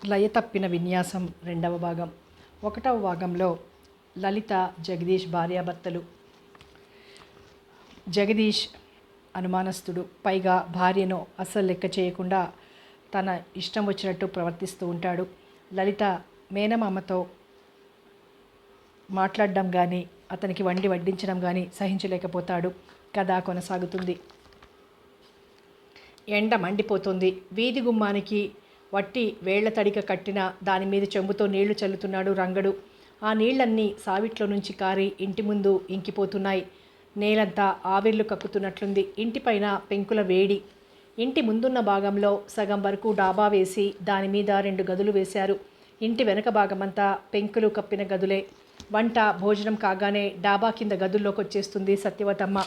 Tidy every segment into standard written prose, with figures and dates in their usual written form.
లయ తప్పిన విన్యాసం రెండవ భాగం. ఒకటవ భాగంలో లలిత జగదీష్ భార్యాభర్తలు. జగదీష్ అనుమానస్తుడు, పైగా భార్యను అస్సలు లెక్క చేయకుండా తన ఇష్టం వచ్చినట్టు ప్రవర్తిస్తూ ఉంటాడు. లలిత మేనమామతో మాట్లాడడం కానీ అతనికి వండి వడ్డించడం కానీ సహించలేకపోతాడు. కథ కొనసాగుతుంది. ఎండ మండిపోతుంది. వీధి గుమ్మానికి వట్టి వేళ్ల తడిక కట్టిన దాని మీద చెంబుతో నీళ్లు చల్లుతున్నాడు రంగడు. ఆ నీళ్లన్నీ సావిట్లో నుంచి కారి ఇంటి ముందు ఇంకిపోతున్నాయి. నేలంతా ఆవిర్లు కక్కుతున్నట్లుంది. ఇంటిపైన పెంకుల వేడి. ఇంటి ముందున్న భాగంలో సగం వరకు డాబా వేసి దాని మీద 2 గదులు వేశారు. ఇంటి వెనక భాగమంతా పెంకులు కప్పిన గదులే. వంట భోజనం కాగానే డాబా కింద గదుల్లోకి వచ్చేస్తుంది సత్యవతమ్మ.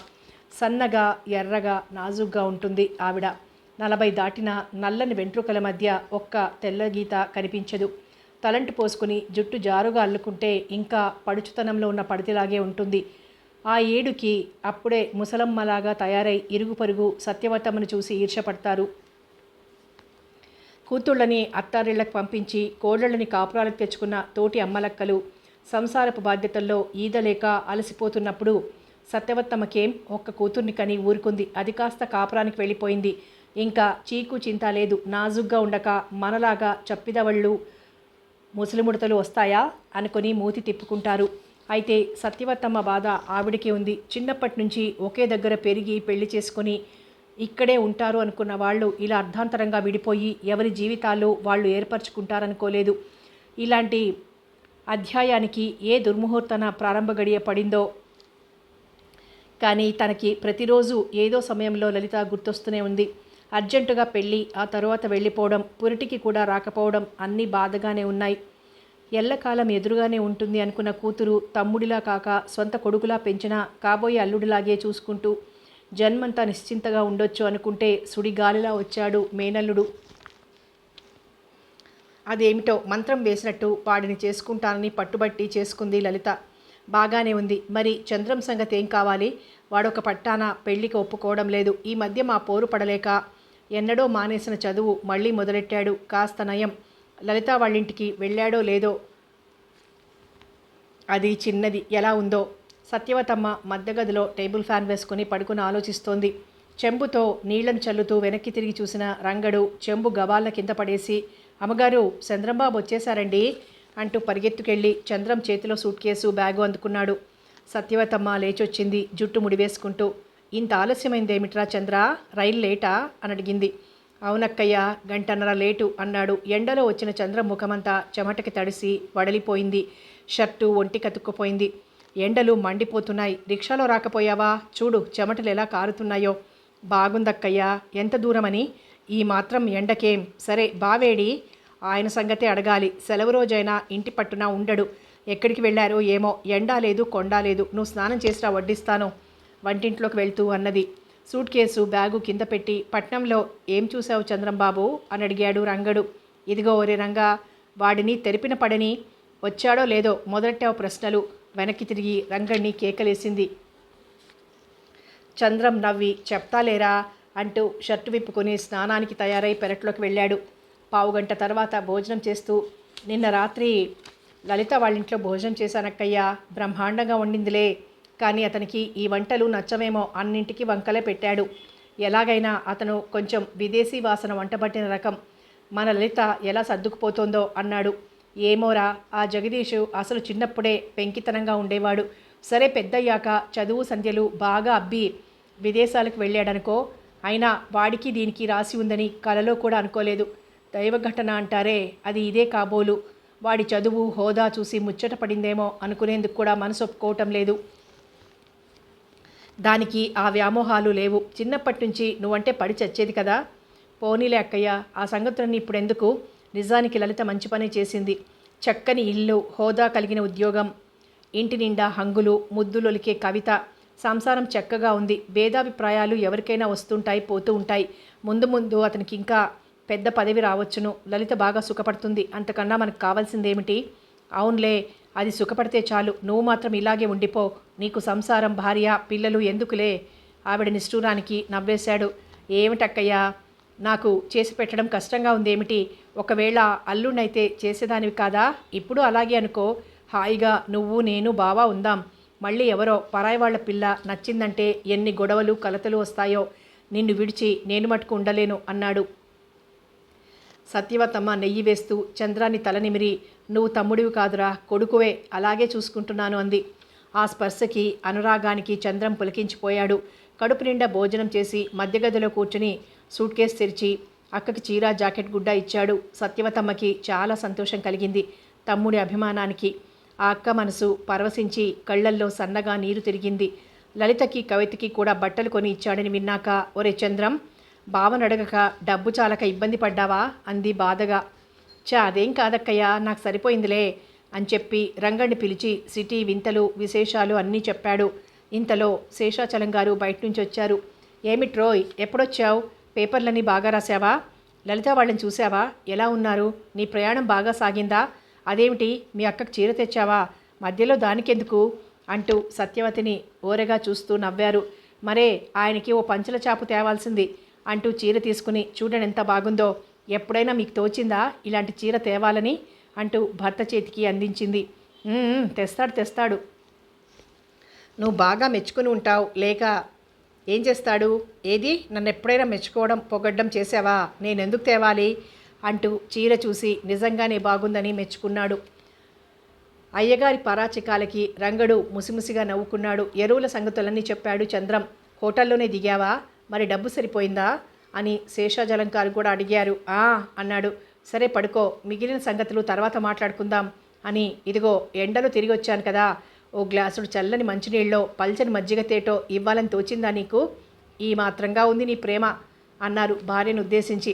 సన్నగా ఎర్రగా నాజుగ్గా ఉంటుంది ఆవిడ. 40 దాటిన నల్లని వెంట్రుకల మధ్య ఒక్క తెల్లగీత కనిపించదు. తలంటు పోసుకుని జుట్టు జారుగా అల్లుకుంటే ఇంకా పడుచుతనంలో ఉన్న పడితిలాగే ఉంటుంది. ఆ ఏడుకి అప్పుడే ముసలమ్మలాగా తయారై ఇరుగు పరుగు సత్యవతమ్మను చూసి ఈర్షపడతారు. కూతుళ్ళని అత్తారిళ్లకు పంపించి కోడళ్ళని కాపురాలకు తెచ్చుకున్న తోటి అమ్మలక్కలు సంసారపు బాధ్యతల్లో ఈదలేక అలసిపోతున్నప్పుడు సత్యవతమ్మకేం ఒక్క కూతుర్ని కని ఊరుకుంది. అది కాస్త కాపురానికి వెళ్ళిపోయింది. ఇంకా చీకు చింత లేదు. నాజుగ్గా ఉండక మనలాగా చప్పిదవళ్ళు ముసలిముడతలు వస్తాయా అనుకొని మూతి తిప్పుకుంటారు. అయితే సత్యవతమ్మ బాధ ఆవిడికి ఉంది. చిన్నప్పటి నుంచి ఒకే దగ్గర పెరిగి పెళ్లి చేసుకొని ఇక్కడే ఉంటారు అనుకున్న వాళ్ళు ఇలా అర్ధాంతరంగా విడిపోయి ఎవరి జీవితాలు వాళ్ళు ఏర్పరచుకుంటారనుకోలేదు. ఇలాంటి అధ్యాయానికి ఏ దుర్ముహూర్తన ప్రారంభ గడియ పడిందో కానీ తనకి ప్రతిరోజు ఏదో సమయంలో లలిత గుర్తొస్తూనే ఉంది. అర్జెంటుగా పెళ్ళి, ఆ తరువాత వెళ్ళిపోవడం, పురిటికి కూడా రాకపోవడం అన్నీ బాధగానే ఉన్నాయి. ఎల్లకాలం ఎదురుగానే ఉంటుంది అనుకున్న కూతురు తమ్ముడిలా కాక సొంత కొడుకులా పెంచిన కాబోయే అల్లుడిలాగే చూసుకుంటూ జన్మంతా నిశ్చింతగా ఉండొచ్చు అనుకుంటే సుడిగాలిలా వచ్చాడు మేనల్లుడు. అదేమిటో మంత్రం వేసినట్టు వాడిని చేసుకుంటానని పట్టుబట్టి చేసుకుంది లలిత. బాగానే ఉంది. మరి చంద్రం సంగతి ఏం కావాలి? వాడొక పట్టాన పెళ్లికి ఒప్పుకోవడం లేదు. ఈ మధ్య మా పోరు పడలేక ఎన్నడో మానేసిన చదువు మళ్ళీ మొదలెట్టాడు. కాస్త నయం. లలిత వాళ్ళింటికి వెళ్ళాడో లేదో. అది చిన్నది ఎలా ఉందో. సత్యవతమ్మ మధ్యగదిలో టేబుల్ ఫ్యాన్ వేసుకుని పడుకుని ఆలోచిస్తోంది. చెంబుతో నీళ్లను చల్లుతూ వెనక్కి తిరిగి చూసిన రంగడు చెంబు గబాళ్ళ కింద పడేసి, అమ్మగారు చంద్రంబాబు వచ్చేశారండి అంటూ పరిగెత్తుకెళ్ళి చంద్రం చేతిలో సూట్ కేసు బ్యాగు అందుకున్నాడు. సత్యవతమ్మ లేచొచ్చింది జుట్టు ముడివేసుకుంటూ. ఇంత ఆలస్యమైందేమిట్రా చంద్ర, రైలు లేటా అని అడిగింది. అవునక్కయ్య, 1.5 గంటన్నర లేటు అన్నాడు. ఎండలో వచ్చిన చంద్రం ముఖమంతా చెమటకి తడిసి వడలిపోయింది. షర్టు ఒంటి కతుక్కుపోయింది. ఎండలు మండిపోతున్నాయి. రిక్షాలో రాకపోయావా? చూడు చెమటలు ఎలా కారుతున్నాయో. బాగుందక్కయ్య. ఎంత దూరమని? ఈ మాత్రం ఎండకేం. సరే బావేడి? ఆయన సంగతే అడగాలి. సెలవు రోజైనా ఇంటి పట్టున ఉండడు. ఎక్కడికి వెళ్ళారో ఏమో. ఎండా లేదు కొండా లేదు. నువ్వు స్నానం చేసినా వడ్డిస్తాను వంటింట్లోకి వెళ్తూ అన్నది. సూట్ కేసు బ్యాగు కింద పెట్టి, పట్నంలో ఏం చూసావు చంద్రంబాబు అని అడిగాడు రంగడు. ఇదిగో ఒరే రంగా, వాడిని తెరిపిన పడని వచ్చాడో లేదో మొదలెట్టావు ప్రశ్నలు. వెనక్కి తిరిగి రంగడిని కేకలేసింది. చంద్రం నవ్వి చెప్తాలేరా అంటూ షర్టు విప్పుకొని స్నానానికి తయారై పెరట్లోకి వెళ్ళాడు. 1/2 గంట తర్వాత భోజనం చేస్తూ, నిన్న రాత్రి లలిత వాళ్ళింట్లో భోజనం చేశానక్కయ్యా. బ్రహ్మాండంగా వండిందిలే. కానీ అతనికి ఈ వంటలు నచ్చవేమో అన్నింటికి వంకలే పెట్టాడు. ఎలాగైనా అతను కొంచెం విదేశీ వాసన వంటబట్టిన రకం. మన లలిత ఎలా సర్దుకుపోతోందో అన్నాడు. ఏమోరా, ఆ జగదీషు అసలు చిన్నప్పుడే పెంకితనంగా ఉండేవాడు. సరే పెద్దయ్యాక చదువు సంధ్యలు బాగా అబ్బి విదేశాలకు వెళ్ళాడనుకో. అయినా వాడికి దీనికి రాసి ఉందని కలలో కూడా అనుకోలేదు. దైవఘటన అంటారే, అది ఇదే కాబోలు. వాడి చదువు హోదా చూసి ముచ్చట పడిందేమో అనుకునేందుకు కూడా మనసు ఒప్పుకోవటం లేదు. దానికి ఆ వ్యామోహాలు లేవు. చిన్నప్పటి నుంచి నువ్వంటే పడి చచ్చేది కదా. పోనీలే అక్కయ్య, ఆ సంగతులన్నీ ఇప్పుడెందుకు. నిజానికి లలిత మంచి పని చేసింది. చక్కని ఇల్లు, హోదా కలిగిన ఉద్యోగం, ఇంటి నిండా హంగులు, ముద్దులొలికే కవిత, సంసారం చక్కగా ఉంది. భేదాభిప్రాయాలు ఎవరికైనా వస్తుంటాయి, పోతూ ఉంటాయి. ముందు ముందు అతనికి ఇంకా పెద్ద పదవి రావచ్చును. లలిత బాగా సుఖపడుతుంది. అంతకన్నా మనకు కావాల్సిందేమిటి? అవునులే, అది సుఖపడితే చాలు. నువ్వు మాత్రం ఇలాగే ఉండిపో. నీకు సంసారం, భార్య, పిల్లలు ఎందుకులే. ఆవిడ నిష్ఠూరానికి నవ్వేశాడు. ఏమిటక్కయ్యా, నాకు చేసి పెట్టడం కష్టంగా ఉందేమిటి? ఒకవేళ అల్లుడినైతే చేసేదానివి కాదా? ఇప్పుడు అలాగే అనుకో. హాయిగా నువ్వు నేను బావ ఉందాం. మళ్ళీ ఎవరో పరాయి వాళ్ళ పిల్ల నచ్చిందంటే ఎన్ని గొడవలు కలతలు వస్తాయో. నిన్ను విడిచి నేను మటుకు ఉండలేను అన్నాడు. సత్యవతమ్మ నెయ్యి వేస్తూ చంద్రాన్ని తలనిమిరి, నువ్వు తమ్ముడివి కాదురా, కొడుకువే, అలాగే చూసుకుంటున్నాను అంది. ఆ స్పర్శకి అనురాగానికి చంద్రం పులకించిపోయాడు. కడుపు నిండా భోజనం చేసి మధ్యగదిలో కూర్చుని సూట్ కేస్ తెరిచి అక్కకి చీర జాకెట్ గుడ్డ ఇచ్చాడు. సత్యవతమ్మకి చాలా సంతోషం కలిగింది తమ్ముడి అభిమానానికి. ఆ అక్క మనసు పరవశించి కళ్ళల్లో సన్నగా నీరు తిరిగింది. లలితకి కవితకి కూడా బట్టలు కొని ఇచ్చాడని విన్నాక, ఒరే చంద్రం, బావనడగక డబ్బు చాలక ఇబ్బంది పడ్డావా అంది బాధగా. అదేం కాదక్కయ్యా, నాకు సరిపోయిందిలే అని చెప్పి రంగడిని పిలిచి సిటీ వింతలు విశేషాలు అన్నీ చెప్పాడు. ఇంతలో శేషాచలం గారు బయట నుంచి వచ్చారు. ఏమిట్రోయ్, ఎప్పుడొచ్చావు? పేపర్లన్నీ బాగా రాసావా? లలిత వాళ్ళని చూసావా? ఎలా ఉన్నారు? నీ ప్రయాణం బాగా సాగిందా? అదేమిటి, మీ అక్కకు చీర తెచ్చావా? మధ్యలో దానికెందుకు అంటూ సత్యవతిని ఓరగా చూస్తూ నవ్వారు. మరే, ఆయనకి ఓ పంచల చాపు తేవాల్సింది అంటూ చీర తీసుకుని చూడండి ఎంత బాగుందో. ఎప్పుడైనా మీకు తోచిందా ఇలాంటి చీర తేవాలని అంటూ భర్త చేతికి అందించింది. తెస్తాడు. నువ్వు బాగా మెచ్చుకుని ఉంటావు, లేక ఏం చేస్తాడు? ఏది, నన్ను ఎప్పుడైనా మెచ్చుకోవడం పొగడ్డం చేసావా? నేనెందుకు తేవాలి అంటూ చీర చూసి నిజంగానే బాగుందని మెచ్చుకున్నాడు. అయ్యగారి పరాచికాలకి రంగడు ముసిముసిగా నవ్వుకున్నాడు. ఎరువుల సంగతులన్నీ చెప్పాడు చంద్రం. హోటల్లోనే దిగావా? మరి డబ్బు సరిపోయిందా అని శేషాజలంకారు కూడా అడిగారు. అన్నాడు. సరే పడుకో, మిగిలిన సంగతులు తర్వాత మాట్లాడుకుందాం అని, ఇదిగో ఎండలో తిరిగి వచ్చాను కదా, ఓ గ్లాసుడు చల్లని మంచినీళ్ళలో పల్చని మజ్జిగ తేటో ఇవ్వాలని తోచిందా నీకు? ఈ మాత్రంగా ఉంది నీ ప్రేమ అన్నారు భార్యను ఉద్దేశించి.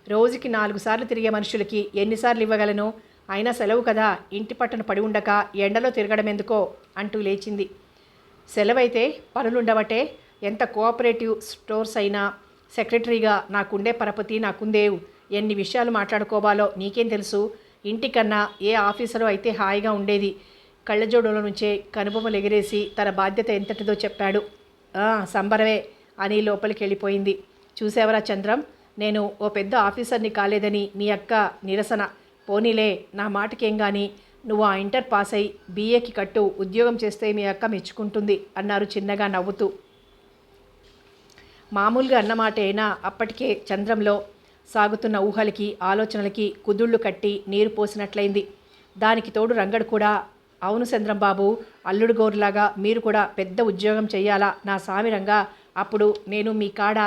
రోజుకి 4 సార్లు తిరిగే మనుషులకి ఎన్నిసార్లు ఇవ్వగలను? అయినా సెలవు కదా, ఇంటి పట్టున పడి ఉండక ఎండలో తిరగడం ఎందుకో అంటూ లేచింది. సెలవైతే పనులుండవటే. ఎంత కోఆపరేటివ్ స్టోర్స్ అయినా సెక్రటరీగా నాకుండే పరపతి నాకుందేవు. ఎన్ని విషయాలు మాట్లాడుకోవాలో నీకేం తెలుసు? ఇంటికన్నా ఏ ఆఫీసరు అయితే హాయిగా ఉండేది. కళ్ళజోడుల నుంచే కనుబొమ్మలు ఎగిరేసి తన బాధ్యత ఎంతటిదో చెప్పాడు. సంబరమే అని లోపలికి వెళ్ళిపోయింది. చూసేవరా చంద్రం, నేను ఓ పెద్ద ఆఫీసర్ని కాలేదని మీ అక్క నిరసన. పోనీలే, నా మాటకేం కానీ నువ్వు ఆ ఇంటర్ పాస్ అయి బీఏకి కట్టు, ఉద్యోగం చేస్తే మీ అక్క మెచ్చుకుంటుంది అన్నారు చిన్నగా నవ్వుతూ. మామూలుగా అన్నమాట అయినా అప్పటికే చంద్రంలో సాగుతున్న ఊహలకి ఆలోచనలకి కుదుళ్ళు కట్టి నీరు పోసినట్లయింది. దానికి తోడు రంగడు కూడా, అవును చంద్రం బాబు, అల్లుడు గోరులాగా మీరు కూడా పెద్ద ఉద్యోగం చెయ్యాలా నా సామిరంగా? అప్పుడు నేను మీ కాడ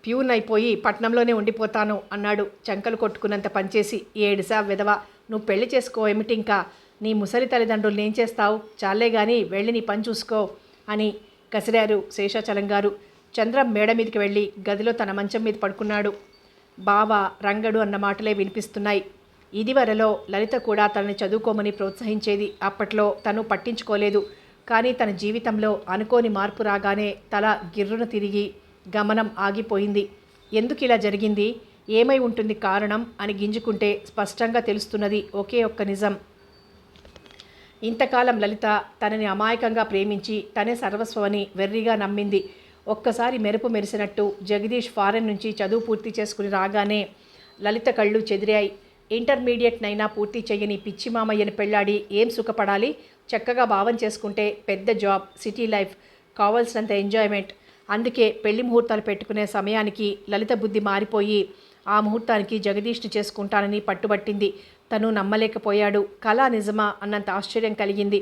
ప్యూన్ అయిపోయి పట్నంలోనే ఉండిపోతాను అన్నాడు చంకలు కొట్టుకున్నంత పనిచేసి. ఏడిసా విధవ, నువ్వు పెళ్లి చేసుకో ఏమిటి ఇంకా? నీ ముసలి తల్లిదండ్రులు ఏం చేస్తావు? చాలే కానీ వెళ్ళి నీ పని చూసుకో అని కసిరారు శేషాచలం గారు. చంద్రం మేడ మీదకి వెళ్ళి గదిలో తన మంచం మీద పడుకున్నాడు. బావ, రంగడు అన్న మాటలే వినిపిస్తున్నాయి. ఇదివరలో లలిత కూడా తనని చదువుకోమని ప్రోత్సహించేది. అప్పట్లో తను పట్టించుకోలేదు. కానీ తన జీవితంలో అనుకోని మార్పు రాగానే తల గిర్రున తిరిగి గమనం ఆగిపోయింది. ఎందుకు ఇలా జరిగింది? ఏమై ఉంటుంది కారణం అని గింజుకుంటే స్పష్టంగా తెలుస్తున్నది ఒకే ఒక్క నిజం. ఇంతకాలం లలిత తనని అమాయకంగా ప్రేమించి తనే సర్వస్వమని వెర్రిగా నమ్మింది. ఒక్కసారి మెరుపు మెరిసినట్టు జగదీష్ ఫారెన్ నుంచి చదువు పూర్తి చేసుకుని రాగానే లలిత కళ్ళు చెదిరాయి. ఇంటర్మీడియట్ నైనా పూర్తి చెయ్యని పిచ్చి మామయ్యని పెళ్ళాడి ఏం సుఖపడాలి? చక్కగా భావం చేసుకుంటే పెద్ద జాబ్, సిటీ లైఫ్, కావాల్సినంత ఎంజాయ్మెంట్. అందుకే పెళ్లి ముహూర్తాలు పెట్టుకునే సమయానికి లలిత బుద్ధి మారిపోయి ఆ ముహూర్తానికి జగదీష్ని చేసుకుంటానని పట్టుబట్టింది. తను నమ్మలేకపోయాడు. కళ నిజమా అన్నంత ఆశ్చర్యం కలిగింది.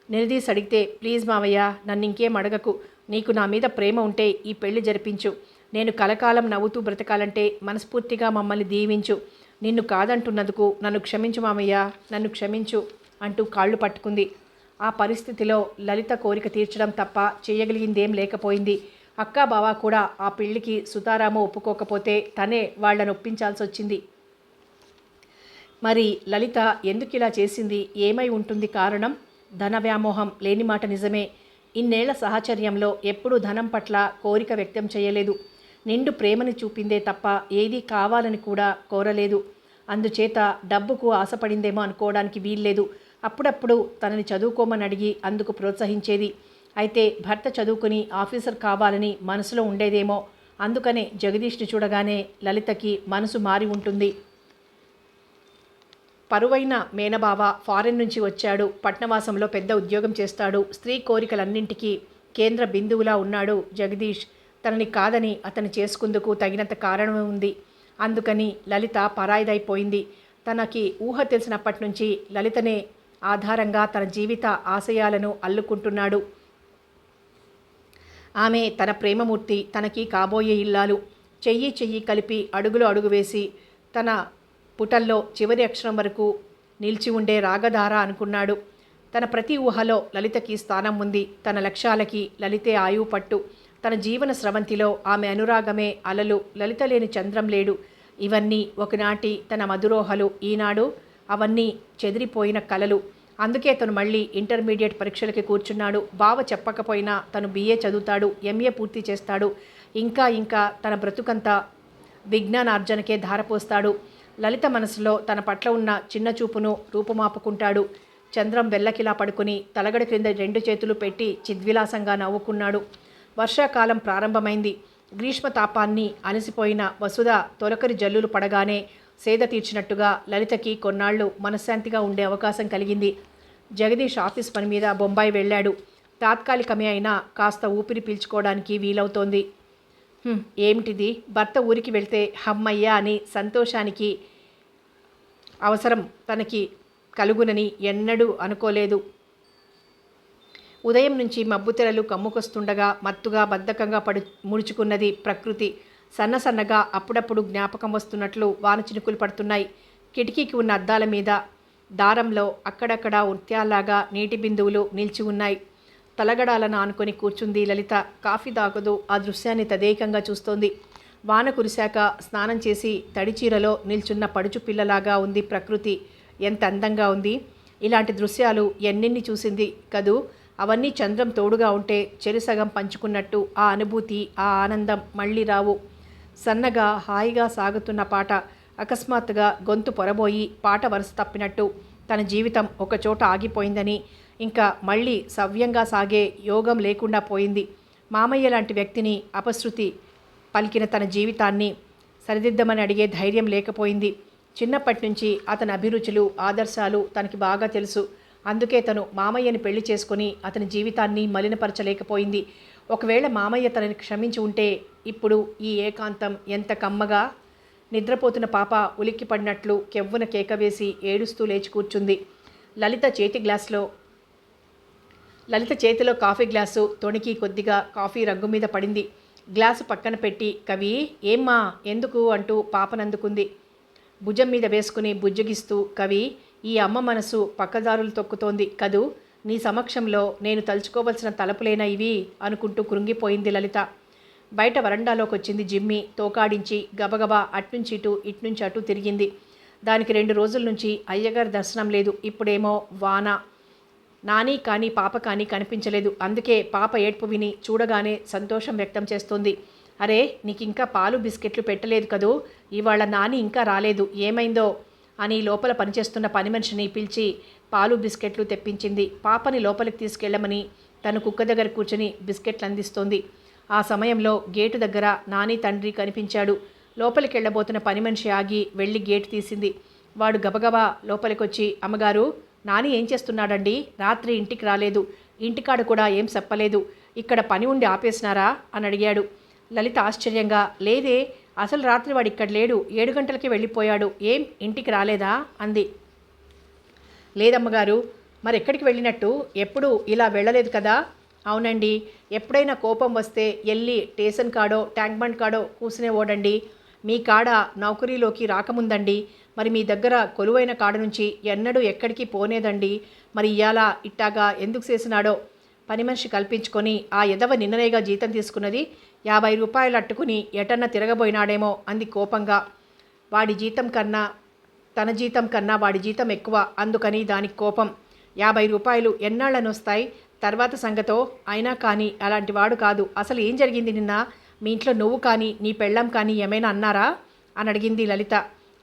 నిలదీసి అడిగితే, ప్లీజ్ మావయ్య, నన్ను ఇంకేం అడగకు. నీకు నా మీద ప్రేమ ఉంటే ఈ పెళ్లి జరిపించు. నేను కలకాలం నవ్వుతూ బ్రతకాలంటే మనస్ఫూర్తిగా మమ్మల్ని దీవించు. నిన్ను కాదంటున్నందుకు నన్ను క్షమించు మామయ్య, నన్ను క్షమించు అంటూ కాళ్ళు పట్టుకుంది. ఆ పరిస్థితిలో లలిత కోరిక తీర్చడం తప్ప చేయగలిగిందేం లేకపోయింది. అక్కా బావ కూడా ఆ పెళ్లికి సుతారాము ఒప్పుకోకపోతే తనే వాళ్లను ఒప్పించాల్సి వచ్చింది. మరి లలిత ఎందుకు ఇలా చేసింది? ఏమై ఉంటుంది కారణం? ధన వ్యామోహం, లేని మాట నిజమే. ఇన్నేళ్ల సహచర్యంలో ఎప్పుడూ ధనం పట్ల కోరిక వ్యక్తం చేయలేదు. నిండు ప్రేమని చూపిందే తప్ప ఏదీ కావాలని కూడా కోరలేదు. అందుచేత డబ్బుకు ఆశపడిందేమో అనుకోవడానికి వీల్లేదు. అప్పుడప్పుడు తనని చదువుకోమని అడిగి అందుకు ప్రోత్సహించేది. అయితే భర్త చదువుకుని ఆఫీసర్ కావాలని మనసులో ఉండేదేమో. అందుకనే జగదీష్ని చూడగానే లలితకి మనసు మారి ఉంటుంది. పరువైన మేనబావ ఫారెన్ నుంచి వచ్చాడు. పట్నవాసంలో పెద్ద ఉద్యోగం చేస్తాడు. స్త్రీ కోరికలన్నింటికీ కేంద్ర బిందువులా ఉన్నాడు జగదీష్. తనని కాదని అతను చేసుకుందుకు తగినంత కారణం ఉంది. అందుకని లలిత పరాయిదైపోయింది. తనకి ఊహ తెలిసినప్పటి నుంచి లలితనే ఆధారంగా తన జీవిత ఆశయాలను అల్లుకుంటున్నాడు. ఆమె తన ప్రేమమూర్తి, తనకి కాబోయే ఇల్లాలు. చెయ్యి చెయ్యి కలిపి అడుగులు అడుగు వేసి తన పుటల్లో చివరి అక్షరం వరకు నిలిచి ఉండే రాగధార అనుకున్నాడు. తన ప్రతి ఊహలో లలితకి స్థానం ఉంది. తన లక్ష్యాలకి లలితే ఆయువు పట్టు. తన జీవన స్రవంతిలో ఆమె అనురాగమే అలలు. లలిత లేని చంద్రం లేడు. ఇవన్నీ ఒకనాటి తన మధురోహలు. ఈనాడు అవన్నీ చెదిరిపోయిన కలలు. అందుకే తను మళ్ళీ ఇంటర్మీడియట్ పరీక్షలకి కూర్చున్నాడు. బావ చెప్పకపోయినా తను BA చదువుతాడు, MA పూర్తి చేస్తాడు. ఇంకా ఇంకా తన బ్రతుకంతా విజ్ఞానార్జనకే ధారపోస్తాడు. లలిత మనసులో తన పట్ల ఉన్న చిన్న చూపును రూపుమాపుకుంటాడు. చంద్రం వెల్లకిలా పడుకుని తలగడ క్రింద 2 చేతులు పెట్టి చిద్విలాసంగా నవ్వుకున్నాడు. వర్షాకాలం ప్రారంభమైంది. గ్రీష్మ తాపాన్ని అలసిపోయిన వసుధ తొలకరి జల్లులు పడగానే సేద తీర్చినట్టుగా లలితకి కొన్నాళ్లు మనశ్శాంతిగా ఉండే అవకాశం కలిగింది. జగదీష్ ఆఫీస్ పని మీద బొంబాయి వెళ్ళాడు. తాత్కాలికమే అయినా కాస్త ఊపిరి పీల్చుకోవడానికి వీలవుతోంది. ఏమిటిది, భర్త ఊరికి వెళ్తే హమ్మయ్యా అని సంతోషానికి అవసరం తనకి కలుగునని ఎన్నడూ అనుకోలేదు. ఉదయం నుంచి మబ్బుతెరలు కమ్ముకొస్తుండగా మత్తుగా బద్ధకంగా ముడుచుకున్నది ప్రకృతి. సన్నసన్నగా అప్పుడప్పుడు జ్ఞాపకం వస్తున్నట్లు వాన చినుకులు పడుతున్నాయి. కిటికీకి ఉన్న అద్దాల మీద దారంలో అక్కడక్కడ ఉత్యాల్లాగా నీటి బిందువులు నిలిచి ఉన్నాయి. తలగడాలను ఆనుకొని కూర్చుంది లలిత. కాఫీ తాగదు. ఆ దృశ్యాన్ని తదేకంగా చూస్తోంది. వాన కురిశాక స్నానం చేసి తడిచీరలో నిల్చున్న పడుచు పిల్లలాగా ఉంది ప్రకృతి. ఎంత అందంగా ఉంది. ఇలాంటి దృశ్యాలు ఎన్నెన్ని చూసింది కదూ. అవన్నీ చంద్రం తోడుగా ఉంటే చెరిసగం పంచుకున్నట్టు ఆ అనుభూతి, ఆ ఆనందం మళ్ళీ రావు. సన్నగా హాయిగా సాగుతున్న పాట అకస్మాత్తుగా గొంతు పొరబోయి పాట వరుస తప్పినట్టు తన జీవితం ఒకచోట ఆగిపోయిందని, ఇంకా మళ్ళీ సవ్యంగా సాగే యోగం లేకుండా పోయింది. మామయ్య లాంటి వ్యక్తిని అపశృతి పలికిన తన జీవితాన్ని సరిదిద్దమని అడిగే ధైర్యం లేకపోయింది. చిన్నప్పటి నుంచి అతని అభిరుచులు, ఆదర్శాలు తనకి బాగా తెలుసు. అందుకే తను మామయ్యని పెళ్లి చేసుకుని అతని జీవితాన్ని మలినపరచలేకపోయింది. ఒకవేళ మామయ్య తనని క్షమించి ఉంటే ఇప్పుడు ఈ ఏకాంతం ఎంత కమ్మగా. నిద్రపోతున్న పాప ఉలిక్కిపడినట్లు కెవ్వున కేకవేసి ఏడుస్తూ లేచి కూర్చుంది. లలిత చేతిలో కాఫీ గ్లాసు తొణికి కొద్దిగా కాఫీ రంగు మీద పడింది. గ్లాసు పక్కన పెట్టి, కవి ఏమ్మా ఎందుకు అంటూ పాపనందుకుంది. భుజం మీద వేసుకుని బుజ్జగిస్తూ, కవి ఈ అమ్మ మనసు పక్కదారులు తొక్కుతోంది కదూ. నీ సమక్షంలో నేను తలుచుకోవలసిన తలపులేనా ఇవి అనుకుంటూ కృంగిపోయింది లలిత. బయట వరండాలోకి వచ్చింది జిమ్మి. తోకాడించి గబగబా అట్నుంచి ఇటు ఇట్నుంచి అటు తిరిగింది. దానికి 2 రోజుల నుంచి అయ్యగారి దర్శనం లేదు. ఇప్పుడేమో వాన. నాని కానీ పాప కానీ కనిపించలేదు. అందుకే పాప ఏడ్పు విని చూడగానే సంతోషం వ్యక్తం చేస్తోంది. అరే నీకింకా పాలు బిస్కెట్లు పెట్టలేదు కదూ. ఇవాళ నాని ఇంకా రాలేదు, ఏమైందో అని లోపల పనిచేస్తున్న పని మనిషిని పిలిచి పాలు బిస్కెట్లు తెప్పించింది. పాపని లోపలికి తీసుకెళ్లమని తను కుక్క దగ్గర కూర్చొని బిస్కెట్లు అందిస్తోంది. ఆ సమయంలో గేటు దగ్గర నాని తండ్రి కనిపించాడు. లోపలికి వెళ్ళబోతున్న పని మనిషి ఆగి వెళ్ళి గేటు తీసింది. వాడు గబగబా లోపలికొచ్చి, అమ్మగారు నాని ఏం చేస్తున్నాడండి? రాత్రి ఇంటికి రాలేదు, ఇంటికాడ కూడా ఏం చెప్పలేదు, ఇక్కడ పని ఉండి ఆపేసినారా అని అడిగాడు. లలిత ఆశ్చర్యంగా, లేదే, అసలు రాత్రి వాడు ఇక్కడ లేడు, 7 గంటలకి వెళ్ళిపోయాడు, ఏం ఇంటికి రాలేదా అంది. లేదమ్మగారు. మరి ఎక్కడికి వెళ్ళినట్టు? ఎప్పుడు ఇలా వెళ్ళలేదు కదా. అవునండి, ఎప్పుడైనా కోపం వస్తే వెళ్ళి స్టేషన్ కాడో ట్యాంక్ బండ్ కాడో కూసునే ఓడండి. మీ కాడ నౌకరీలోకి రాకముందండి. మరి మీ దగ్గర కొలువైన కాడ నుంచి ఎన్నడూ ఎక్కడికి పోనేదండి. మరి ఇయాల ఇట్టాగా ఎందుకు చేసినాడో. పని మనిషి కల్పించుకొని ఆ ఎదవ నిన్ననేగా జీతం తీసుకున్నది, 50 రూపాయలు అట్టుకుని ఎటన్నా తిరగబోయినాడేమో అంది కోపంగా. వాడి జీతం కన్నా తన జీతం కన్నా వాడి జీతం ఎక్కువ, అందుకని దానికి కోపం. 50 రూపాయలు ఎన్నాళ్ళనొస్తాయి, తర్వాత సంగతో. అయినా కానీ అలాంటి వాడు కాదు. అసలు ఏం జరిగింది నిన్న? మీ ఇంట్లో నువ్వు కానీ నీ పెళ్ళాం కానీ ఏమైనా అన్నారా అని అడిగింది లలిత.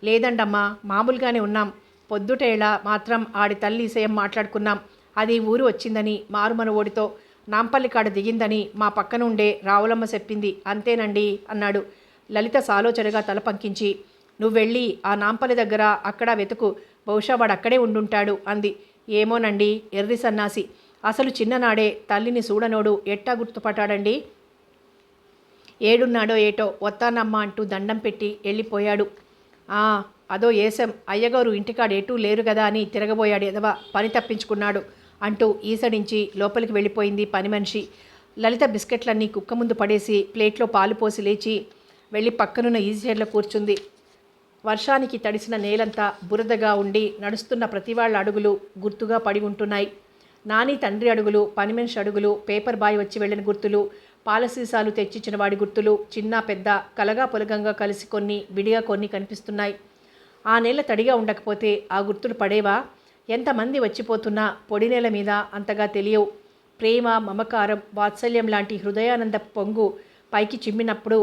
లేదండమ్మా, మామూలుగానే ఉన్నాం. పొద్దుటేళ మాత్రం ఆడి తల్లి విషయం మాట్లాడుకున్నాం. అది ఊరు వచ్చిందని మారుమన ఓడితో నాంపల్లి కాడ దిగిందని మా పక్కనుండే రావులమ్మ చెప్పింది, అంతేనండి అన్నాడు. లలిత సాలోచనగా తల పంకించి, నువ్వు వెళ్ళి ఆ నాంపల్లి దగ్గర అక్కడ వెతుకు, బహుశా వాడు అక్కడే ఉండుంటాడు అంది. ఏమోనండి, ఎర్రి సన్నాసి, అసలు చిన్ననాడే తల్లిని చూడనోడు ఎట్టా గుర్తుపట్టాడండి? ఏడున్నాడో ఏటో, వత్తానమ్మ అంటూ దండం పెట్టి వెళ్ళిపోయాడు. అదో ఏసం, అయ్యగారు ఇంటికాడ ఎటూ లేరు కదా అని తిరగబోయాడు ఎదవ, పని తప్పించుకున్నాడు అంటూ ఈసడించి లోపలికి వెళ్ళిపోయింది పని మనిషి. లలిత బిస్కెట్లన్నీ కుక్క ముందు పడేసి ప్లేట్లో పాలు పోసి లేచి వెళ్ళి పక్కనున్న ఈజీ చైర్లో కూర్చుంది. వర్షానికి తడిసిన నేలంతా బురదగా ఉండి నడుస్తున్న ప్రతివాళ్ల అడుగులు గుర్తుగా పడి ఉంటున్నాయి. నాని తండ్రి అడుగులు, పని మనిషి అడుగులు, పేపర్ బాయ్ వచ్చి వెళ్ళిన గుర్తులు, పాల సీసాలు తెచ్చిచ్చిన వాడి గుర్తులు, చిన్న పెద్ద కలగా పొలగంగా కలిసి కొన్ని, విడిగా కొన్ని కనిపిస్తున్నాయి. ఆ నేల తడిగా ఉండకపోతే ఆ గుర్తులు పడేవా? ఎంతమంది వచ్చిపోతున్నా పొడి నేల మీద అంతగా తెలియవు. ప్రేమ, మమకారం, వాత్సల్యం లాంటి హృదయానంద పొంగు పైకి చిమ్మినప్పుడు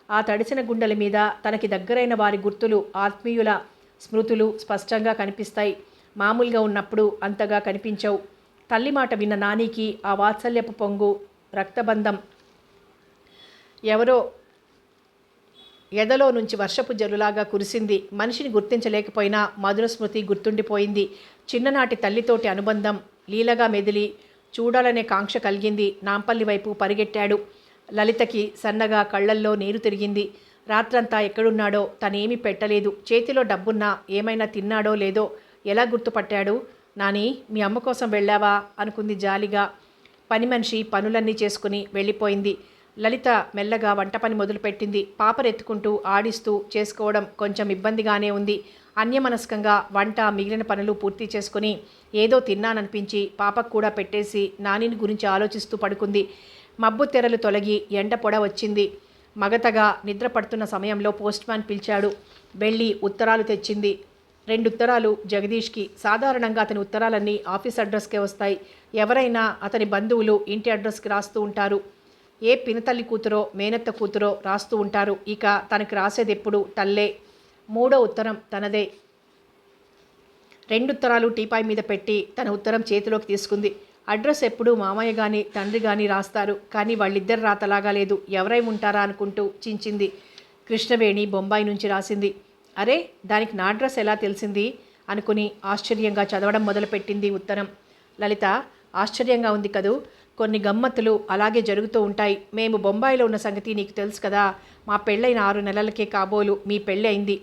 ఆ తడిసిన గుండెల మీద తనకి దగ్గరైన వారి గుర్తులు, ఆత్మీయుల స్మృతులు స్పష్టంగా కనిపిస్తాయి. మామూలుగా ఉన్నప్పుడు అంతగా కనిపించవు. తల్లి మాట విన్న నానికి ఆ వాత్సల్యపు పొంగు, రక్తబంధం ఎవరో ఎదలో నుంచి వర్షపు జల్లులాగా కురిసింది. మనిషిని గుర్తించలేకపోయినా మధుర స్మృతి గుర్తుండిపోయింది. చిన్ననాటి తల్లితోటి అనుబంధం లీలగా మెదిలి చూడాలనే కాంక్ష కలిగింది. నాంపల్లి వైపు పరిగెట్టాడు. లలితకి సన్నగా కళ్ళల్లో నీరు తిరిగింది. రాత్రంతా ఎక్కడున్నాడో తనేమీ పెట్టలేదు. చేతిలో డబ్బున్నా ఏమైనా తిన్నాడో లేదో ఎలా గుర్తుపట్టాడు? నాని, మీ అమ్మ కోసం వెళ్ళావా అనుకుంది జాలిగా. పని మనిషి పనులన్నీ చేసుకుని వెళ్ళిపోయింది. లలిత మెల్లగా వంట పని మొదలుపెట్టింది. పాపరెత్తుకుంటూ ఆడిస్తూ చేసుకోవడం కొంచెం ఇబ్బందిగానే ఉంది. అన్యమనస్కంగా వంట, మిగిలిన పనులు పూర్తి చేసుకుని ఏదో తిన్నాననిపించి పాపకు కూడా పెట్టేసి నానిని గురించి ఆలోచిస్తూ పడుకుంది. మబ్బు తెరలు తొలగి ఎండ పొడ వచ్చింది. మగతగా నిద్ర పడుతున్న సమయంలో పోస్ట్మ్యాన్ పిలిచాడు. వెళ్ళి ఉత్తరాలు తెచ్చింది. 2 ఉత్తరాలు జగదీష్కి. సాధారణంగా అతని ఉత్తరాలన్నీ ఆఫీస్ అడ్రస్కే వస్తాయి. ఎవరైనా అతని బంధువులు ఇంటి అడ్రస్కి రాస్తూ ఉంటారు. ఏ పినతల్లి కూతురో మేనత్త కూతురో రాస్తూ ఉంటారు. ఇక తనకి రాసేది ఎప్పుడు తల్లే. 3వ ఉత్తరం తనదే. 2 ఉత్తరాలు టీపాయ్ మీద పెట్టి తన ఉత్తరం చేతిలోకి తీసుకుంది. అడ్రస్ ఎప్పుడు మామయ్య కానీ తండ్రి కానీ రాస్తారు, కానీ వాళ్ళిద్దరు రాతలాగా లేదు. ఎవరై ఉంటారా అనుకుంటూ చించింది. కృష్ణవేణి బొంబాయి నుంచి రాసింది. అరే, దానికి నా అడ్రస్ ఎలా తెలిసింది అనుకుని ఆశ్చర్యంగా చదవడం మొదలుపెట్టింది ఉత్తరం. లలిత, ఆశ్చర్యంగా ఉంది కదూ, కొన్ని గమ్మత్తులు అలాగే జరుగుతూ ఉంటాయి. మేము బొంబాయిలో ఉన్న సంగతి నీకు తెలుసు కదా. మా పెళ్ళైన 6 నెలలకే కాబోలు మీ పెళ్ళి అయింది.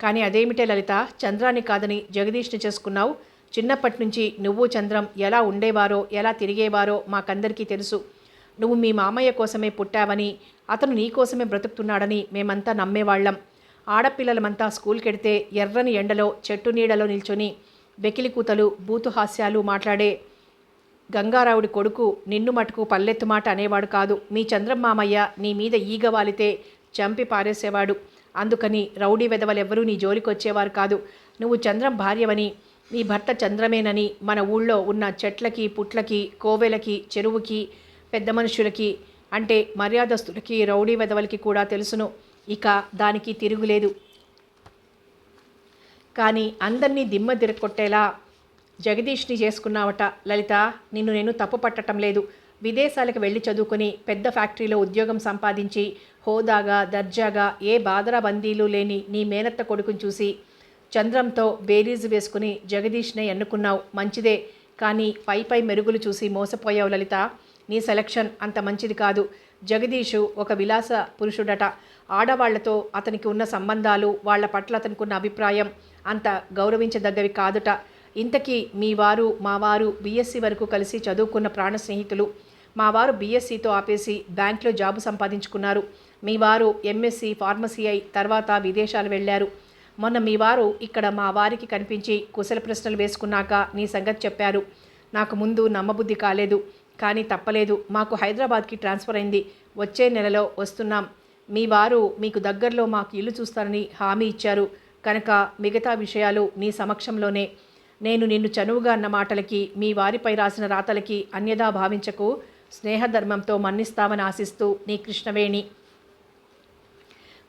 కానీ అదేమిటే లలిత, చంద్రాన్ని కాదని జగదీష్ని చేసుకున్నావు. చిన్నప్పటి నుంచి నువ్వు చంద్రం ఎలా ఉండేవారో, ఎలా తిరిగేవారో మాకందరికీ తెలుసు. నువ్వు మీ మామయ్య కోసమే పుట్టావని, అతను నీ కోసమే బ్రతుకుతున్నాడని మేమంతా నమ్మేవాళ్ళం. ఆడపిల్లలమంతా స్కూల్కెడితే ఎర్రని ఎండలో చెట్టు నీడలో నిల్చొని వెకిలి కూతలు, బూతుహాస్యాలు మాట్లాడే గంగారావుడి కొడుకు నిన్ను మటుకు పల్లెత్తు మాట అనేవాడు కాదు. మీ చంద్రం మామయ్య నీ మీద ఈగ వాలితే చంపి పారేసేవాడు. అందుకని రౌడీ వెధవలెవ్వరూ నీ జోలికొచ్చేవారు కాదు. నువ్వు చంద్రం భార్యవని, నీ భర్త చంద్రమేనని మన ఊళ్ళో ఉన్న చెట్లకి, పుట్లకి, కోవెలకి, చెరువుకి, పెద్ద మనుషులకి, అంటే మర్యాదస్తులకి, రౌడీ వెధవలకి కూడా తెలుసును. ఇక దానికి తిరుగులేదు. కానీ అందరినీ దిమ్మ తిరగొట్టేలా జగదీష్ని చేసుకున్నావట. లలిత, నిన్ను నేను తప్పు పట్టడం లేదు. విదేశాలకు వెళ్ళి చదువుకొని పెద్ద ఫ్యాక్టరీలో ఉద్యోగం సంపాదించి హోదాగా, దర్జాగా, ఏ బాదరా బందీలు లేని నీ మేనత్త కొడుకుని చూసి చంద్రంతో బేరీజు వేసుకుని జగదీష్నే ఎన్నుకున్నావు. మంచిదే. కానీ పై మెరుగులు చూసి మోసపోయావు లలిత. నీ సెలక్షన్ అంత మంచిది కాదు. జగదీషు ఒక విలాస పురుషుడట. ఆడవాళ్లతో అతనికి ఉన్న సంబంధాలు, వాళ్ల పట్ల అతనికి ఉన్న అభిప్రాయం అంత గౌరవించదగ్గవి కాదుట. ఇంతకీ మీ వారు, మా వారు బీఎస్సీ వరకు కలిసి చదువుకున్న ప్రాణ స్నేహితులు. మా వారు బీఎస్సీతో ఆపేసి బ్యాంక్లో జాబు సంపాదించుకున్నారు. మీ వారు ఎంఎస్సీ ఫార్మసీ అయి తర్వాత విదేశాలు వెళ్ళారు. మొన్న మీ వారు ఇక్కడ మా వారికి కనిపించి కుశల ప్రశ్నలు వేసుకున్నాక నీ సంగతి చెప్పారు. నాకు ముందు నమ్మబుద్ధి కాలేదు. కానీ తప్పలేదు. మాకు హైదరాబాద్కి ట్రాన్స్ఫర్ అయింది. వచ్చే నెలలో వస్తున్నాం. మీ వారు మీకు దగ్గరలో మాకు ఇల్లు చూస్తారని హామీ ఇచ్చారు. కనుక మిగతా విషయాలు నీ సమక్షంలోనే. నేను నిన్ను చనువుగా అన్న మాటలకి, మీ వారిపై రాసిన రాతలకి అన్యదా భావించకు. స్నేహధర్మంతో మన్నిస్తామని ఆశిస్తూ నీ కృష్ణవేణి.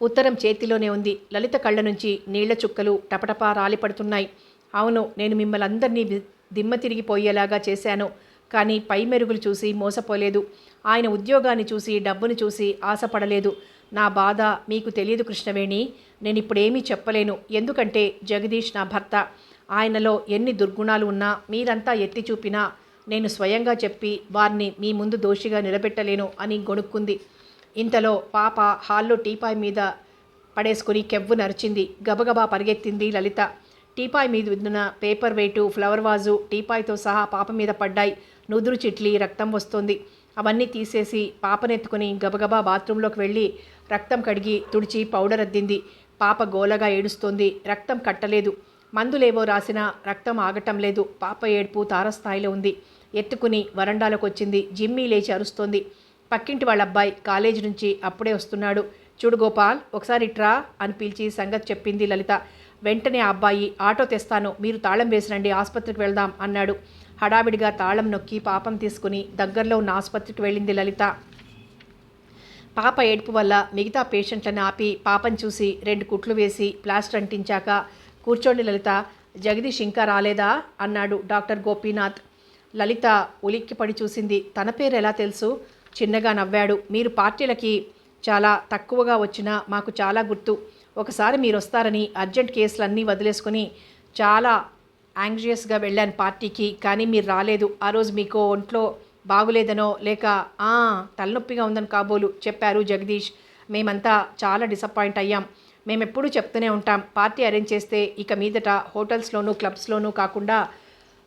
ఉత్తరం చేతిలోనే ఉంది. లలిత కళ్ళ నుంచి నీళ్ల చుక్కలు టపటపా రాలిపడుతున్నాయి. అవును, నేను మిమ్మల్ని అందరినీ దిమ్మ తిరిగిపోయేలాగా చేశాను. కానీ పై మెరుగులు చూసి మోసపోలేదు. ఆయన ఉద్యోగాన్ని చూసి డబ్బును చూసి ఆశపడలేదు. నా బాధ మీకు తెలియదు కృష్ణవేణి. నేను ఇప్పుడేమీ చెప్పలేను. ఎందుకంటే జగదీష్ నా భర్త. ఆయనలో ఎన్ని దుర్గుణాలు ఉన్నా మీరంతా ఎత్తి చూపినా నేను స్వయంగా చెప్పి వారిని మీ ముందు దోషిగా నిలబెట్టలేను అని గొణుక్కుంది. ఇంతలో పాప హాల్లో టీపాయ్ మీద పడేసుకుని కెవ్వు నరిచింది. గబగబా పరిగెత్తింది లలిత. టీపాయ్ మీద ఉన్న పేపర్ వెయిటు, ఫ్లవర్ వాజు టీపాయ్తో సహా పాప మీద పడ్డాయి. నుదురు చిట్లి రక్తం వస్తుంది. అవన్నీ తీసేసి పాపనెత్తుకుని గబగబా బాత్రూంలోకి వెళ్ళి రక్తం కడిగి తుడిచి పౌడర్ అద్దింది. పాప గోలగా ఏడుస్తోంది. రక్తం కట్టలేదు. మందులేవో రాసినా రక్తం ఆగటం లేదు. పాప ఏడుపు తారస్థాయిలో ఉంది. ఎత్తుకుని వరండాలోకి వచ్చింది. జిమ్మీ లేచి అరుస్తోంది. పక్కింటి వాళ్ళ అబ్బాయి కాలేజీ నుంచి అప్పుడే వస్తున్నాడు. చూడు గోపాల్, ఒకసారి ఇట్రా అని పిలిచి సంగతి చెప్పింది లలిత. వెంటనే ఆ అబ్బాయి, ఆటో తెస్తాను, మీరు తాళం వేసిరండి, ఆసుపత్రికి వెళ్దాం అన్నాడు. హడావిడిగా తాళం నొక్కి పాపం తీసుకుని దగ్గరలో ఉన్న ఆసుపత్రికి వెళ్ళింది లలిత. పాప ఏడుపు వల్ల మిగతా పేషెంట్లను ఆపి పాపను చూసి 2 కుట్లు వేసి ప్లాస్టర్ అంటించాక, కూర్చోండి లలిత, జగదీష్ ఇంకా రాలేదా అన్నాడు డాక్టర్ గోపీనాథ్. లలిత ఉలిక్కిపడి చూసింది. తన పేరు ఎలా తెలుసు? చిన్నగా నవ్వాడు. మీరు పార్టీలకి చాలా తక్కువగా వచ్చినా మాకు చాలా గుర్తు. ఒకసారి మీరు వస్తారని అర్జెంట్ కేసులన్నీ వదిలేసుకొని చాలా యాంగ్జియస్గా వెళ్ళాను పార్టీకి, కానీ మీరు రాలేదు. ఆ రోజు మీకు ఒంట్లో బాగులేదనో లేక తలనొప్పిగా ఉందని కాబోలు చెప్పారు జగదీష్. మేమంతా చాలా డిసప్పాయింట్ అయ్యాం. మేమెప్పుడూ చెప్తూనే ఉంటాం, పార్టీ అరేంజ్ చేస్తే ఇక మీదట హోటల్స్లోనూ క్లబ్స్లోనూ కాకుండా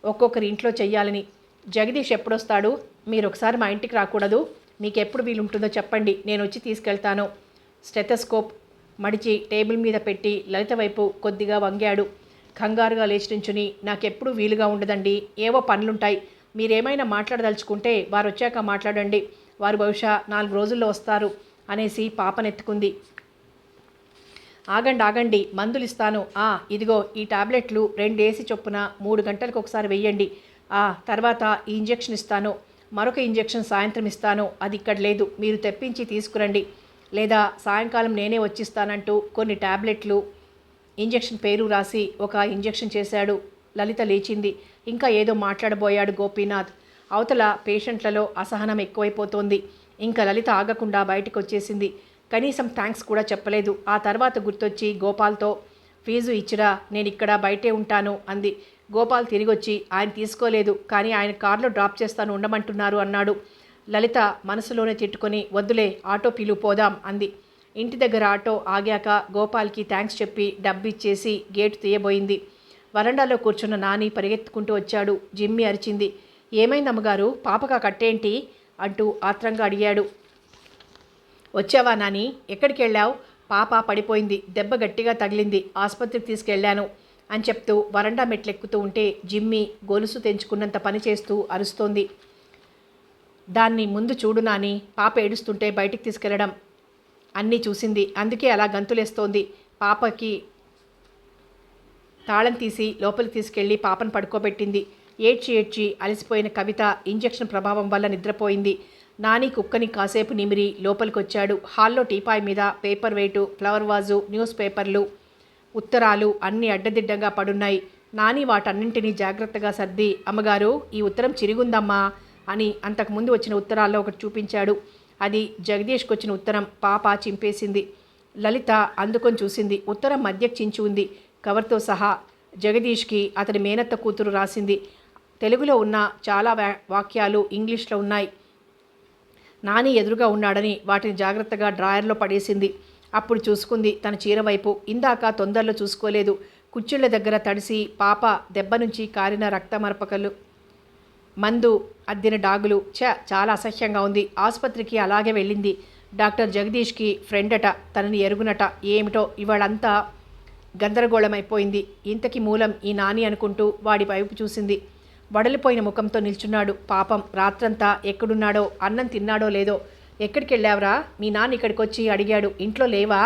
ఒక్కొక్కరి ఇంట్లో చెయ్యాలని. జగదీష్ ఎప్పుడొస్తాడు? మీరు ఒకసారి మా ఇంటికి రాకూడదు? మీకు ఎప్పుడు వీలుంటుందో చెప్పండి, నేను వచ్చి తీసుకెళ్తాను. స్టెథోస్కోప్ మడిచి టేబుల్ మీద పెట్టి లలిత వైపు కొద్దిగా వంగాడు. కంగారుగా లేచి నుంచుని, నాకెప్పుడు వీలుగా ఉండదండి, ఏవో పనులుంటాయి. మీరేమైనా మాట్లాడదలుచుకుంటే వారు వచ్చాక మాట్లాడండి, వారు బహుశా 4 రోజుల్లో వస్తారు అనేసి పాపనెత్తుకుంది. ఆగండి, మందులు ఇస్తాను. ఇదిగో ఈ టాబ్లెట్లు 2 వేసి చొప్పున 3 గంటలకు ఒకసారి వెయ్యండి. తర్వాత ఈ ఇంజెక్షన్ ఇస్తాను, మరొక ఇంజెక్షన్ సాయంత్రం ఇస్తాను. అది ఇక్కడ లేదు, మీరు తెప్పించి తీసుకురండి, లేదా సాయంకాలం నేనే వచ్చిస్తానంటూ కొన్ని టాబ్లెట్లు, ఇంజెక్షన్ పేరు రాసి ఒక ఇంజెక్షన్ చేశాడు. లలిత లేచింది. ఇంకా ఏదో మాట్లాడబోయాడు గోపీనాథ్. అవతల పేషెంట్లలో అసహనం ఎక్కువైపోతోంది. ఇంకా లలిత ఆగకుండా బయటకు వచ్చేసింది. కనీసం థ్యాంక్స్ కూడా చెప్పలేదు. ఆ తర్వాత గుర్తొచ్చి గోపాల్తో, ఫీజు ఇచ్చిరా, నేను ఇక్కడ బయటే ఉంటాను అంది. గోపాల్ తిరిగొచ్చి, ఆయన తీసుకోలేదు, కానీ ఆయన కారులో డ్రాప్ చేస్తాను, ఉండమంటున్నారు అన్నాడు. లలిత మనసులోనే తిట్టుకొని, వద్దులే, ఆటో పిలువు పోదాం అంది. ఇంటి దగ్గర ఆటో ఆగాక గోపాల్కి థ్యాంక్స్ చెప్పి డబ్బిచ్చేసి గేటు తీయబోయింది. వరండాలో కూర్చున్న నాని పరిగెత్తుకుంటూ వచ్చాడు. జిమ్మి అరిచింది. ఏమైంది అమ్మగారు, పాపగా కట్టేంటి అంటూ ఆత్రంగా అడిగాడు. వచ్చావా నాని, ఎక్కడికి వెళ్ళావు? పాప పడిపోయింది, దెబ్బ గట్టిగా తగిలింది, ఆసుపత్రికి తీసుకెళ్లాను అని చెప్తూ వరండా మెట్లెక్కుతూ ఉంటే జిమ్మి గొలుసు తెంచుకున్నంత పని చేస్తూ అరుస్తోంది. దాన్ని ముందు చూడు నాని, పాప ఏడుస్తుంటే బయటికి తీసుకెళ్లడం అన్నీ చూసింది, అందుకే అలా గంతులేస్తోంది. పాపకి తాళం తీసి లోపలికి తీసుకెళ్లి పాపను పడుకోబెట్టింది. ఏడ్చి అలసిపోయిన కవిత ఇంజెక్షన్ ప్రభావం వల్ల నిద్రపోయింది. నాని కుక్కని కాసేపు నిమిరి లోపలికొచ్చాడు. హాల్లో టీపాయ్ మీద paper weight, flower vase, news పేపర్లు, ఉత్తరాలు అన్నీ అడ్డదిడ్డంగా పడున్నాయి. నాని వాటన్నింటినీ జాగ్రత్తగా సర్ది, అమ్మగారు, ఈ ఉత్తరం చిరిగుందమ్మా అని అంతకుముందు వచ్చిన ఉత్తరాల్లో ఒకటి చూపించాడు. అది జగదీష్కి వచ్చిన ఉత్తరం. పాప చింపేసింది. లలిత అందుకొని చూసింది. ఉత్తరం మధ్యకు చించి ఉంది, కవర్తో సహా. జగదీష్కి అతని మేనత్త కూతురు రాసింది. తెలుగులో ఉన్న చాలా వాక్యాలు ఇంగ్లీష్లో ఉన్నాయి. నాని ఎదురుగా ఉన్నాడని వాటిని జాగ్రత్తగా డ్రాయర్లో పడేసింది. అప్పుడు చూసుకుంది తన చీర వైపు. ఇందాక తొందరలో చూసుకోలేదు. కుచ్చిళ్ళ దగ్గర తడిసి పాప దెబ్బ నుంచి కారిన రక్తమరపకలు, మందు అద్దిన డాగులు. చాలా అసహ్యంగా ఉంది. ఆసుపత్రికి అలాగే వెళ్ళింది. డాక్టర్ జగదీష్కి ఫ్రెండ్ అట, తనని ఎరుగునట. ఏమిటో ఇవాళంతా గందరగోళమైపోయింది. ఇంతకి మూలం ఈ నాని అనుకుంటూ వాడి వైపు చూసింది. వడలిపోయిన ముఖంతో నిల్చున్నాడు. పాపం రాత్రంతా ఎక్కడున్నాడో, అన్నం తిన్నాడో లేదో. ఎక్కడికి వెళ్ళావురా, మీ నాన్న ఇక్కడికి వచ్చి అడిగాడు, ఇంట్లో లేవా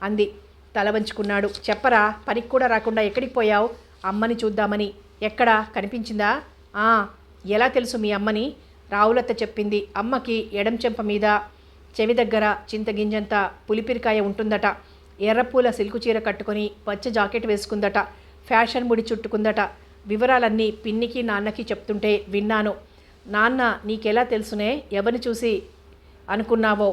అంది. తల వంచుకున్నాడు. చెప్పరా, పనికి కూడా రాకుండా ఎక్కడికి పోయావు? అమ్మని చూద్దామని. ఎక్కడా కనిపించిందా? ఎలా తెలుసు మీ అమ్మని? రావులత్త చెప్పింది. అమ్మకి ఎడం చెంప మీద చెవి దగ్గర చింతగింజంత పులిపిరికాయ ఉంటుందట. ఎర్రపూల సిల్కు చీర కట్టుకొని పచ్చ జాకెట్ వేసుకుందట. ఫ్యాషన్ ముడి చుట్టుకుందట. వివరాలన్నీ పిన్నికి నాన్నకి చెప్తుంటే విన్నాను. నాన్న నీకెలా తెలుసునే, ఎవరిని చూసి అనుకున్నావో?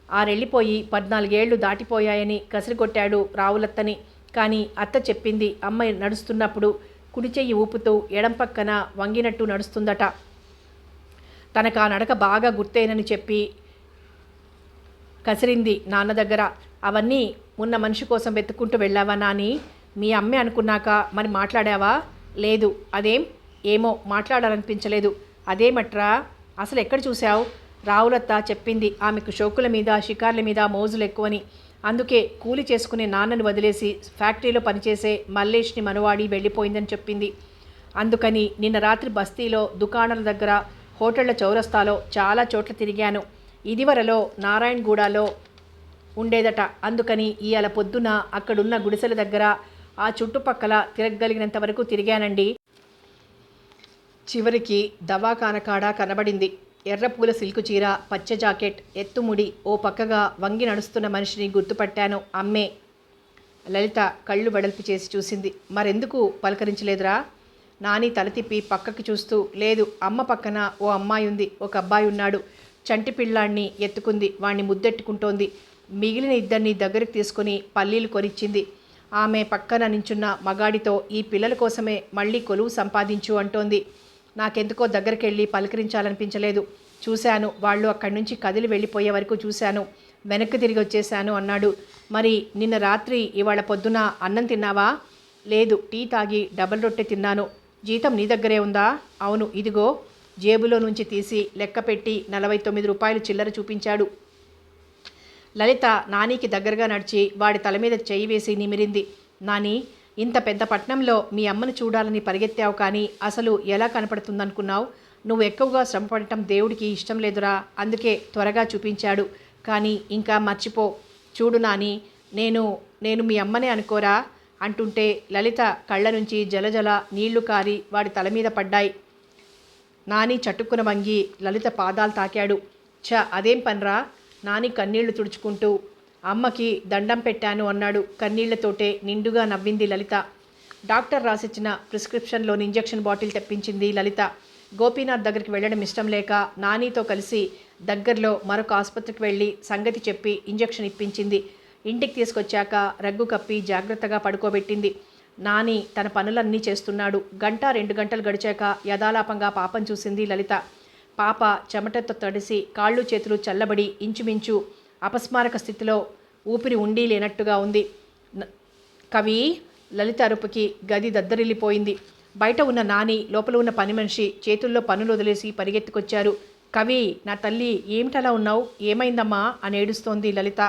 ఆరెళ్ళిపోయి 14 ఏళ్ళు దాటిపోయాయని కసిరికొట్టాడు రావులత్తని. కానీ అత్త చెప్పింది అమ్మ నడుస్తున్నప్పుడు కుడి చెయ్యి ఊపుతూ ఎడం పక్కన వంగినట్టు నడుస్తుందట. తనకు ఆ నడక బాగా గుర్తేనని చెప్పి కసిరింది నాన్న దగ్గర. అవన్నీ ఉన్న మనిషి కోసం వెతుక్కుంటూ వెళ్ళావా నాని? మీ అమ్మే అనుకున్నాక మరి మాట్లాడావా? లేదు. అదేం? ఏమో మాట్లాడాలనిపించలేదు. అదేమట్రా? అసలు ఎక్కడ చూశావు? రావులత్త చెప్పింది ఆమెకు షోకుల మీద షికార్ల మీద మోజులు ఎక్కువని. అందుకే కూలి చేసుకునే నాన్నని వదిలేసి ఫ్యాక్టరీలో పనిచేసే మల్లేష్ని మనవాడి వెళ్ళిపోయిందని చెప్పింది. అందుకని నిన్న రాత్రి బస్తీలో దుకాణాల దగ్గర హోటళ్ల చౌరస్తాలో చాలా చోట్ల తిరిగాను. ఇదివరలో నారాయణగూడలో ఉండేదట. అందుకని ఇవాళ పొద్దున అక్కడున్న గుడిసెల దగ్గర ఆ చుట్టుపక్కల తిరగగలిగినంత వరకు తిరిగానండి. చివరికి దవాఖాన కాడ కనబడింది. ఎర్రపూల సిల్కు చీర, పచ్చ జాకెట్, ఎత్తుముడి, ఓ పక్కగా వంగి నడుస్తున్న మనిషిని గుర్తుపట్టాను. అమ్మే. లలిత కళ్ళు వెడల్పు చేసి చూసింది. మరెందుకు పలకరించలేదురా? నాని తల తిప్పి పక్కకి చూస్తూ, లేదు, అమ్మ పక్కన ఓ అమ్మాయి ఉంది, ఒక అబ్బాయి ఉన్నాడు. చంటి పిల్లాన్ని ఎత్తుకుంది, వాణ్ణి ముద్దెట్టుకుంటోంది. మిగిలిన ఇద్దరిని దగ్గరికి తీసుకుని పల్లీలు కొనిచ్చింది. ఆమె పక్కన నించున్న మగాడితో ఈ పిల్లల కోసమే మళ్ళీ కొలువు సంపాదించు అంటోంది. నాకెందుకో దగ్గరికెళ్ళి పలకరించాలనిపించలేదు. చూశాను, వాళ్ళు అక్కడి నుంచి కదిలి వెళ్ళిపోయే వరకు చూశాను. వెనక్కి తిరిగి వచ్చేశాను అన్నాడు. మరి నిన్న రాత్రి ఇవాళ పొద్దున అన్నం తిన్నావా? లేదు, టీ తాగి డబల్ రొట్టె తిన్నాను. జీతం నీ దగ్గరే ఉందా? అవును, ఇదిగో. జేబులో నుంచి తీసి లెక్క పెట్టి 49 రూపాయలు చిల్లర చూపించాడు. లలిత నానికి దగ్గరగా నడిచి వాడి తల మీద చెయ్యి వేసి నిమిరింది. నాని, ఇంత పెద్ద పట్నంలో మీ అమ్మను చూడాలని పరిగెత్తావు, కానీ అసలు ఎలా కనపడుతుందనుకున్నావు? నువ్వు ఎక్కువగా శ్రమపడటం దేవుడికి ఇష్టం లేదురా, అందుకే త్వరగా చూపించాడు. కానీ ఇంకా మర్చిపో. చూడు నాని, నేను మీ అమ్మనే అనుకోరా అంటుంటే లలిత కళ్ళ నుంచి జలజల నీళ్లు కారి వాడి తల మీద పడ్డాయి. నాని చటుక్కున వంగి లలిత పాదాలు తాకాడు. అదేం పనిరా? నాని కన్నీళ్లు తుడుచుకుంటూ అమ్మకి దండం పెట్టాను అన్నాడు. కన్నీళ్లతోటే నిండుగా నవ్వింది లలిత. డాక్టర్ రాసిచ్చిన ప్రిస్క్రిప్షన్లోని ఇంజెక్షన్ బాటిల్ తెప్పించింది లలిత. గోపీనాథ్ దగ్గరికి వెళ్ళడం ఇష్టం లేక నానితో కలిసి దగ్గరలో మరొక ఆసుపత్రికి వెళ్ళి సంగతి చెప్పి ఇంజెక్షన్ ఇప్పించింది. ఇంటికి తీసుకొచ్చాక రగ్గు కప్పి జాగ్రత్తగా పడుకోబెట్టింది. నాని తన పనులన్నీ చేస్తున్నాడు. 1-2 గంటలు గడిచాక యథాలాపంగా పాపం చూసింది లలిత. పాప చెమటతో తడిసి కాళ్ళు చేతులు చల్లబడి ఇంచుమించు అపస్మారక స్థితిలో ఊపిరి ఉండి లేనట్టుగా ఉంది. కవి! లలిత అరుపుకి గది దద్దరిల్లిపోయింది. బయట ఉన్న నాని, లోపల ఉన్న పని మనిషి చేతుల్లో పనులు వదిలేసి పరిగెత్తుకొచ్చారు. కవి, నా తల్లి, ఏమిటలా ఉన్నావు? ఏమైందమ్మా అని ఏడుస్తోంది లలిత.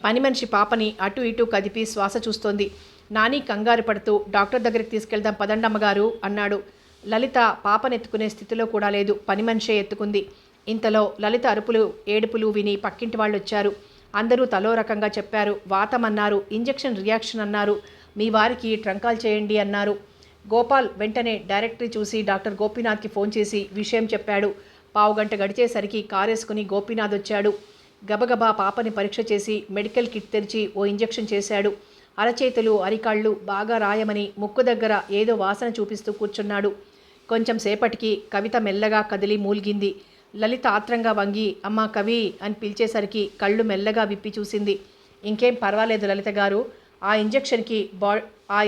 పని మనిషి పాపని అటు ఇటు కదిపి శ్వాస చూస్తోంది. నాని కంగారు పడుతూ, డాక్టర్ దగ్గరికి తీసుకెళ్దాం పదండమ్మగారు అన్నాడు. లలిత పాపనెత్తుకునే స్థితిలో కూడా లేదు. పని మనిషే ఎత్తుకుంది. ఇంతలో లలిత అరుపులు ఏడుపులు విని పక్కింటి వాళ్ళు వచ్చారు. అందరూ తలో రకంగా చెప్పారు. వాతం అన్నారు, ఇంజెక్షన్ రియాక్షన్ అన్నారు, మీ వారికి ట్రంకాల్ చేయండి అన్నారు. గోపాల్ వెంటనే డైరెక్టరీ చూసి డాక్టర్ గోపీనాథ్కి ఫోన్ చేసి విషయం చెప్పాడు. 15 గంట గడిచేసరికి కారేసుకుని గోపీనాథ్ వచ్చాడు. గబగబా పాపని పరీక్ష చేసి మెడికల్ కిట్ తెరిచి ఓ ఇంజెక్షన్ చేశాడు. అరచేతులు అరికాళ్ళు బాగా రాయమని ముక్కు దగ్గర ఏదో వాసన చూపిస్తూ కూర్చున్నాడు. కొంచెం సేపటికి కవిత మెల్లగా కదిలి మూలిగింది. లలిత ఆత్రంగా వంగి, అమ్మా కవి అని పిలిచేసరికి కళ్ళు మెల్లగా విప్పి చూసింది. ఇంకేం పర్వాలేదు లలిత గారు, ఆ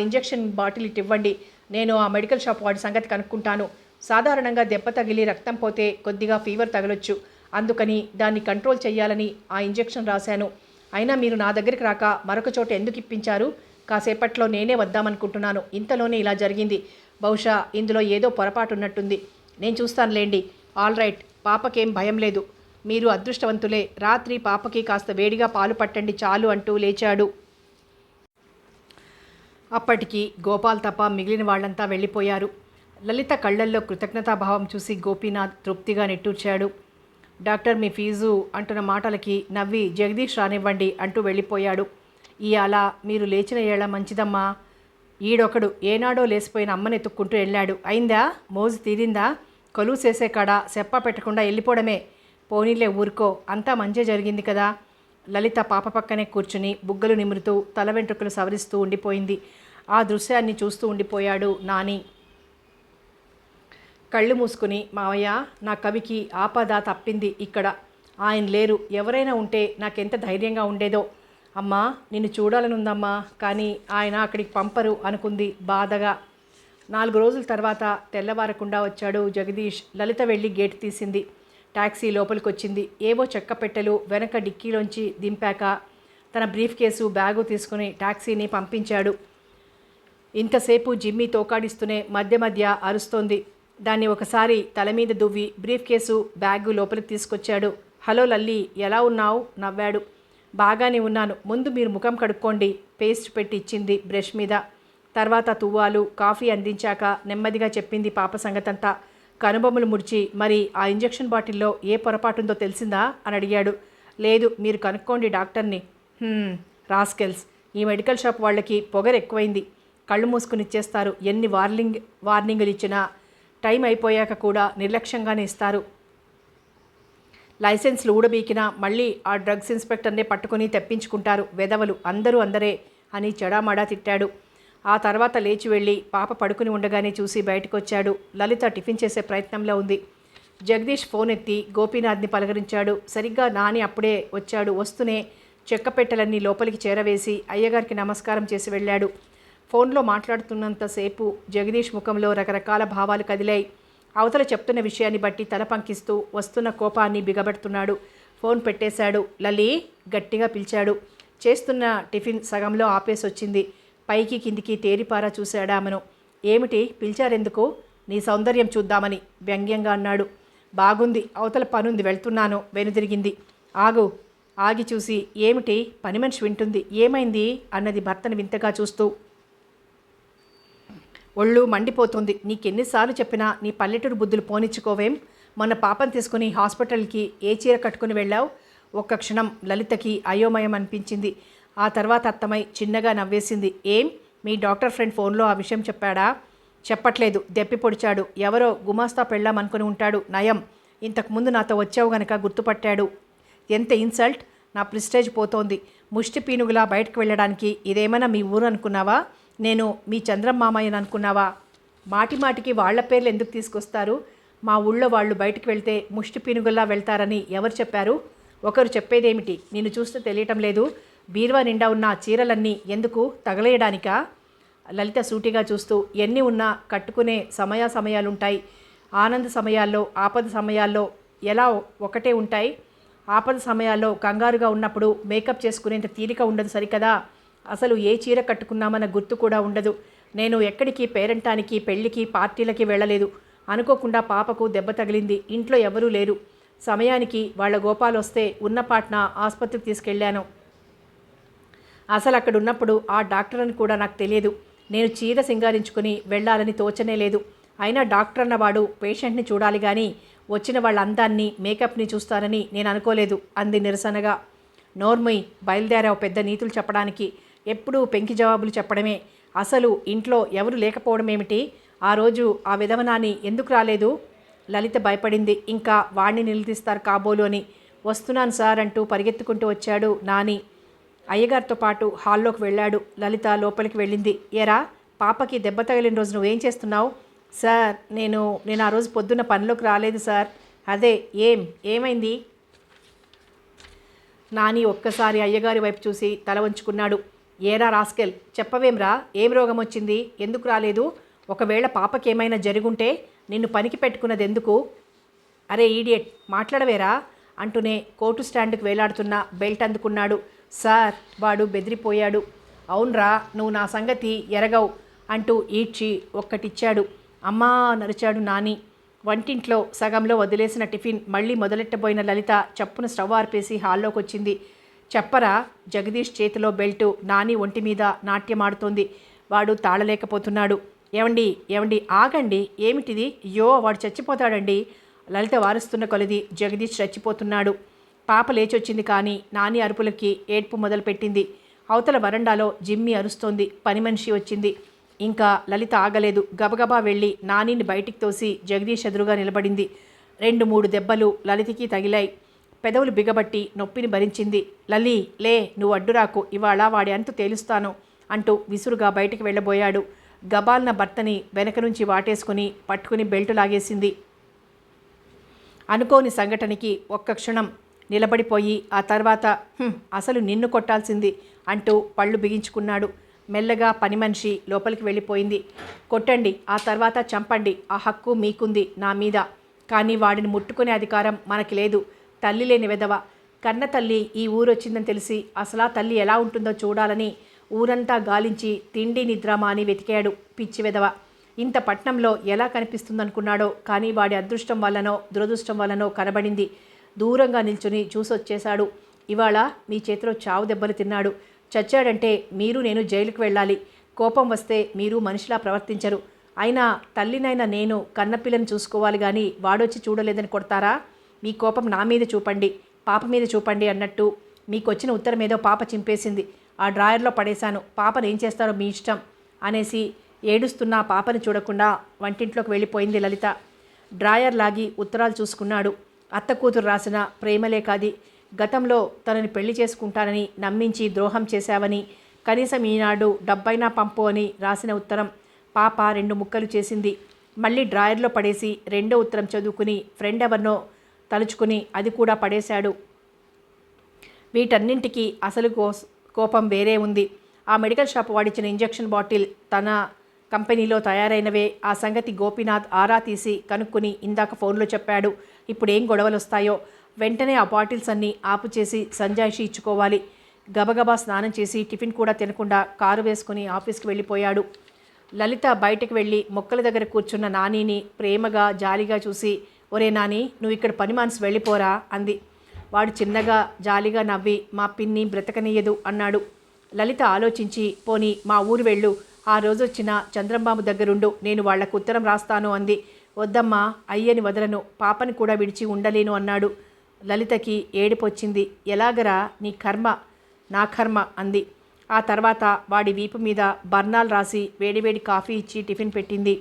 ఇంజెక్షన్ బాటిల్ ఇటు ఇవ్వండి, నేను ఆ మెడికల్ షాప్ వాడి సంగతి కనుక్కుంటాను. సాధారణంగా దెబ్బ తగిలి రక్తం పోతే కొద్దిగా ఫీవర్ తగలొచ్చు, అందుకని దాన్ని కంట్రోల్ చేయాలని ఆ ఇంజెక్షన్ రాశాను. అయినా మీరు నా దగ్గరికి రాక మరొక చోట ఎందుకు ఇప్పించారు? కాసేపట్లో నేనే వద్దామనుకుంటున్నాను, ఇంతలోనే ఇలా జరిగింది. బహుశా ఇందులో ఏదో పొరపాటు ఉన్నట్టుంది. నేను చూస్తానులేండి. ఆల్ రైట్, పాపకేం భయం లేదు. మీరు అదృష్టవంతులే. రాత్రి పాపకి కాస్త వేడిగా పాలు పట్టండి చాలు అంటూ లేచాడు. అప్పటికి గోపాల్ తప్ప మిగిలిన వాళ్ళంతా వెళ్ళిపోయారు. లలిత కళ్ళల్లో కృతజ్ఞతాభావం చూసి గోపీనాథ్ తృప్తిగా నిట్టూర్చాడు. డాక్టర్ మీ ఫీజు అంటున్న మాటలకి నవ్వి జగదీష్ రానివ్వండి అంటూ వెళ్ళిపోయాడు. ఇయాల మీరు లేచిన ఏళ మంచిదమ్మా. ఈడొకడు ఏనాడో లేసిపోయిన అమ్మని ఎత్తుక్కుంటూ వెళ్ళాడు. అయిందా? మోజు తీరిందా? కొలువు చేసే కాడ సెప్ప పెట్టకుండా వెళ్ళిపోవడమే. పోనీలే ఊరుకో, అంతా మంచి జరిగింది కదా. లలిత పాప పక్కనే కూర్చుని బుగ్గలు నిమురుతూ తల వెంట్రుకలు సవరిస్తూ ఉండిపోయింది. ఆ దృశ్యాన్ని చూస్తూ ఉండిపోయాడు నాని. కళ్ళు మూసుకుని, మావయ్య, నా కవికి ఆపద తప్పింది ఇక్కడ. ఆయన లేరు. ఎవరైనా ఉంటే నాకెంత ధైర్యంగా ఉండేదో. అమ్మా, నిన్ను చూడాలనుందమ్మా, కానీ ఆయన అక్కడికి పంపరు అనుకుంది బాధగా. 4 రోజుల తర్వాత తెల్లవారకుండా వచ్చాడు జగదీష్. లలిత వెళ్ళి గేటు తీసింది. టాక్సీ లోపలికొచ్చింది. ఏవో చెక్క పెట్టెలు వెనక డిక్కీలోంచి దింపాక తన బ్రీఫ్ కేసు, బ్యాగు తీసుకుని టాక్సీని పంపించాడు. ఇంతసేపు జిమ్మి తోకాడిస్తూనే మధ్య మధ్య అరుస్తోంది. దాన్ని ఒకసారి తల మీద దువ్వి బ్రీఫ్ కేసు, బ్యాగు లోపలికి తీసుకొచ్చాడు. హలో లల్లి, ఎలా ఉన్నావు? నవ్వాడు. బాగానే ఉన్నాను. ముందు మీరు ముఖం కడుక్కోండి. పేస్ట్ పెట్టి ఇచ్చింది బ్రష్ మీద. తర్వాత తువ్వాలు, కాఫీ అందించాక నెమ్మదిగా చెప్పింది పాప సంగతంతా. కనుబొమ్మలు ముడిచి, మరి ఆ ఇంజెక్షన్ బాటిల్లో ఏ పొరపాటుందో తెలిసిందా అని అడిగాడు. లేదు, మీరు కనుక్కోండి డాక్టర్ని. రాస్కెల్స్, ఈ మెడికల్ షాప్ వాళ్ళకి పొగరు ఎక్కువైంది. కళ్ళు మూసుకుని ఇచ్చేస్తారు. ఎన్ని వార్నింగులు ఇచ్చినా టైం అయిపోయాక కూడా నిర్లక్ష్యంగానే ఇస్తారు. లైసెన్స్లు ఊడబీకినా మళ్ళీ ఆ డ్రగ్స్ ఇన్స్పెక్టర్నే పట్టుకుని తెప్పించుకుంటారు. వెధవలు అందరూ అందరే అని చెడామడా తిట్టాడు. ఆ తర్వాత లేచి వెళ్ళి పాప పడుకుని ఉండగానే చూసి బయటకొచ్చాడు. లలిత టిఫిన్ చేసే ప్రయత్నంలో ఉంది. జగదీష్ ఫోన్ ఎత్తి గోపీనాథ్ని పలకరించాడు. సరిగ్గా నాని అప్పుడే వచ్చాడు. వస్తూనే చెక్కపెట్టెలన్నీ లోపలికి చేరవేసి అయ్యగారికి నమస్కారం చేసి వెళ్ళాడు. ఫోన్లో మాట్లాడుతున్నంతసేపు జగదీష్ ముఖంలో రకరకాల భావాలు కదిలాయి. అవతల చెప్తున్న విషయాన్ని బట్టి తల పంకిస్తూ వస్తున్న కోపాన్ని బిగబెడుతున్నాడు. ఫోన్ పెట్టేశాడు. లలి, గట్టిగా పిలిచాడు. చేస్తున్న టిఫిన్ సగంలో ఆపేసొచ్చింది. పైకి కిందికి తేరిపారా చూశాడు ఆమెను. ఏమిటి పిలిచారెందుకు? నీ సౌందర్యం చూద్దామని వ్యంగ్యంగా అన్నాడు. బాగుంది, అవతల పనుంది, వెళ్తున్నాను. వెనుదిరిగింది. ఆగు. ఆగి చూసి, ఏమిటి? పని మనిషి వింటుంది. ఏమైంది అన్నది భర్తను వింతగా చూస్తూ. ఒళ్ళు మండిపోతుంది. నీకెన్నిసార్లు చెప్పినా నీ పల్లెటూరు బుద్ధులు పోనిచ్చుకోవేం? మొన్న పాపను తీసుకుని హాస్పిటల్కి ఏ చీర కట్టుకుని వెళ్ళావు? ఒక్క క్షణం లలితకి అయోమయం అనిపించింది. ఆ తర్వాత అత్తమై చిన్నగా నవ్వేసింది. ఏం, మీ డాక్టర్ ఫ్రెండ్ ఫోన్లో ఆ విషయం చెప్పాడా? చెప్పట్లేదు, దెప్పి పొడిచాడు. ఎవరో గుమాస్తా పెళ్ళామనుకుని ఉంటాడు. నయం, ఇంతకుముందు నాతో వచ్చావు గనక గుర్తుపట్టాడు. ఎంత ఇన్సల్ట్! నా ప్రిస్టేజ్ పోతోంది. ముష్టి పీనుగులా బయటకు వెళ్ళడానికి ఇదేమైనా మీ ఊరు అనుకున్నావా? నేను మీ చంద్రం మామయ్యను అనుకున్నావా? మాటి మాటికి వాళ్ల పేర్లు ఎందుకు తీసుకొస్తారు? మా ఊళ్ళో వాళ్ళు బయటకు వెళ్తే ముష్టి పీనుగుల్లా వెళ్తారని ఎవరు చెప్పారు? ఒకరు చెప్పేదేమిటి? నిన్ను చూస్తే తెలియటం లేదు. బీరువా నిండా ఉన్న చీరలన్నీ ఎందుకు? తగలేయడానికా? లలిత సూటిగా చూస్తూ, ఎన్ని ఉన్నా కట్టుకునే సమయాలుంటాయి. ఆనంద సమయాల్లో, ఆపద సమయాల్లో ఎలా ఒకటే ఉంటాయి? ఆపద సమయాల్లో కంగారుగా ఉన్నప్పుడు మేకప్ చేసుకునేంత తీరిక ఉండదు సరికదా. అసలు ఏ చీర కట్టుకున్నామన్న గుర్తు కూడా ఉండదు. నేను ఎక్కడికి పేరంటానికి, పెళ్లికి, పార్టీలకి వెళ్ళలేదు. అనుకోకుండా పాపకు దెబ్బ తగిలింది. ఇంట్లో ఎవరూ లేరు. సమయానికి వాళ్ళ గోపాల్ వస్తే ఉన్నపాట్న ఆసుపత్రికి తీసుకెళ్లాను. అసలు అక్కడ ఉన్నప్పుడు ఆ డాక్టర్ అని కూడా నాకు తెలియదు. నేను చీర సింగారించుకుని వెళ్ళాలని తోచనే లేదు. అయినా డాక్టర్ అన్నవాడు పేషెంట్ని చూడాలి కానీ వచ్చిన వాళ్ళ అందాన్ని, మేకప్ని చూస్తారని నేను అనుకోలేదు అంది నిరసనగా. నోర్మయ్, బయలుదేరావు పెద్ద నీతులు చెప్పడానికి. ఎప్పుడూ పెంకి జవాబులు చెప్పడమే. అసలు ఇంట్లో ఎవరు లేకపోవడమేమిటి? ఆ రోజు ఆ విధవనాన్ని ఎందుకు రాలేదు? లలిత భయపడింది. ఇంకా వాణ్ణి నిలదీస్తారు కాబోలు అని. వస్తున్నాను సార్ అంటూ పరిగెత్తుకుంటూ వచ్చాడు నాని. అయ్యగారితో పాటు హాల్లోకి వెళ్ళాడు. లలిత లోపలికి వెళ్ళింది. ఏరా, పాపకి దెబ్బ తగిలిన రోజు నువ్వేం చేస్తున్నావు? సార్, నేను ఆ రోజు పొద్దున్న పనిలోకి రాలేదు సార్. అదే, ఏమైంది? నాని ఒక్కసారి అయ్యగారి వైపు చూసి తల వంచుకున్నాడు. ఏరా రాస్కెల్, చెప్పవేమ్రా, ఏం రోగం వచ్చింది? ఎందుకు రాలేదు? ఒకవేళ పాపకేమైనా జరుగుంటే నిన్ను పనికి పెట్టుకున్నది ఎందుకు? అరే ఈడియట్, మాట్లాడవేరా అంటూనే కోర్టు స్టాండ్కి వేలాడుతున్న బెల్ట్ అందుకున్నాడు. సార్, వాడు బెదిరిపోయాడు. అవునరా, నువ్వు నా సంగతి ఎరగవు అంటూ ఈడ్చి ఒక్కటిచ్చాడు. అమ్మా నరిచాడు నాని. వంటింట్లో సగంలో వదిలేసిన టిఫిన్ మళ్ళీ మొదలెట్టబోయిన లలిత చప్పున స్టవ్ ఆర్పేసి హాల్లోకి వచ్చింది. చెప్పరా? జగదీష్ చేతిలో బెల్టు నాని ఒంటి మీద నాట్యమాడుతోంది. వాడు తాళలేకపోతున్నాడు. ఏమండి ఆగండి, ఏమిటిది? అయ్యో, వాడు చచ్చిపోతాడండి. లలిత వారుస్తున్న కొలది జగదీష్ చచ్చిపోతున్నాడు. పాప లేచొచ్చింది కానీ నాని అరుపులకి ఏడ్పు మొదలుపెట్టింది. అవతల వరండాలో జిమ్మి అరుస్తోంది. పని మనిషి వచ్చింది. ఇంకా లలిత ఆగలేదు. గబగబా వెళ్ళి నానిని బయటికి తోసి జగదీష్ ఎదురుగా నిలబడింది. 2-3 దెబ్బలు లలితకి తగిలాయి. పెదవులు బిగబట్టి నొప్పిని భరించింది. లలి, లే, నువ్వు అడ్డురాకు, ఇవాళ వాడి అంతు తేలుస్తాను అంటూ విసురుగా బయటికి వెళ్ళబోయాడు. గబాల్న భర్తని వెనక నుంచి వాటేసుకుని పట్టుకుని బెల్టు లాగేసింది. అనుకోని సంఘటనకి ఒక్క క్షణం నిలబడిపోయి ఆ తర్వాత అసలు నిన్ను కొట్టాల్సింది అంటూ పళ్ళు బిగించుకున్నాడు. మెల్లగా పని మనిషి లోపలికి వెళ్ళిపోయింది. కొట్టండి, ఆ తర్వాత చంపండి, ఆ హక్కు మీకుంది నా మీద, కానీ వాడిని ముట్టుకునే అధికారం మనకి లేదు. తల్లి లేని వెధవ, కన్న తల్లి ఈ ఊరొచ్చిందని తెలిసి అసలా తల్లి ఎలా ఉంటుందో చూడాలని ఊరంతా గాలించి తిండి నిద్ర మాని వెతికాడు. పిచ్చి వెధవ ఇంత పట్నంలో ఎలా కనిపిస్తుందనుకున్నాడో, కానీ వాడి అదృష్టం వల్లనో దురదృష్టం వల్లనో కనబడింది. దూరంగా నిల్చుని చూసొచ్చేశాడు. ఇవాళ మీ చేతిలో చావు దెబ్బలు తిన్నాడు. చచ్చాడంటే మీరు నేను జైలుకు వెళ్ళాలి. కోపం వస్తే మీరు మనిషిలా ప్రవర్తించరు. అయినా తల్లినైనా నేను కన్నపిల్లని చూసుకోవాలి కానీ వాడొచ్చి చూడలేదని కొడతారా? మీ కోపం నా మీద చూపండి, పాప మీద చూపండి అన్నట్టు మీకొచ్చిన ఉత్తరం ఏదో పాప చింపేసింది. ఆ డ్రాయర్లో పడేశాను, పాపను ఏం చేస్తారో మీ ఇష్టం అనేసి ఏడుస్తున్న పాపని చూడకుండా వంటింట్లోకి వెళ్ళిపోయింది లలిత. డ్రాయర్ లాగి ఉత్తరాలు చూసుకున్నాడు. అత్త కూతురు రాసిన ప్రేమలేఖది. గతంలో తనని పెళ్లి చేసుకుంటానని నమ్మించి ద్రోహం చేశావని, కనీసం ఈనాడు డబ్బైనా పంపు అని రాసిన ఉత్తరం. పాప 2 ముక్కలు చేసింది. మళ్ళీ డ్రాయర్లో పడేసి రెండో ఉత్తరం చదువుకుని ఫ్రెండ్ ఎవరినో తలుచుకుని అది కూడా పడేశాడు. వీటన్నింటికి అసలు కోపం వేరే ఉంది. ఆ మెడికల్ షాప్ వాడిచ్చిన ఇంజెక్షన్ బాటిల్ తన కంపెనీలో తయారైనవే. ఆ సంగతి గోపీనాథ్ ఆరా తీసి కనుక్కుని ఇందాక ఫోన్లో చెప్పాడు. ఇప్పుడు ఏం గొడవలు వస్తాయో. వెంటనే ఆ బాటిల్స్ అన్నీ ఆపు చేసి సంజాయిషి ఇచ్చుకోవాలి. గబగబా స్నానం చేసి టిఫిన్ కూడా తినకుండా కారు వేసుకుని ఆఫీస్కి వెళ్ళిపోయాడు. లలిత బయటకు వెళ్ళి మొక్కల దగ్గర కూర్చున్న నానిని ప్రేమగా జాలిగా చూసి, ఒరే నాని, నువ్వు ఇక్కడ పని మనసు వెళ్ళిపోరా అంది. వాడు చిన్నగా జాలిగా నవ్వి, మా పిన్ని బ్రతకనీయదు అన్నాడు. లలిత ఆలోచించి, పోనీ మా ఊరు వెళ్ళు, ఆ రోజొచ్చిన చంద్రంబాబు దగ్గరుండు, నేను వాళ్లకు ఉత్తరం రాస్తాను అంది. వద్దమ్మా, అయ్యని వదలను, పాపని కూడా విడిచి ఉండలేను అన్నాడు. లలితకి ఏడుపొచ్చింది. ఎలాగరా, నీ కర్మ నా కర్మ అంది. ఆ తర్వాత వాడి వీపు మీద బర్నాలు రాసి వేడివేడి కాఫీ ఇచ్చి టిఫిన్ పెట్టింది.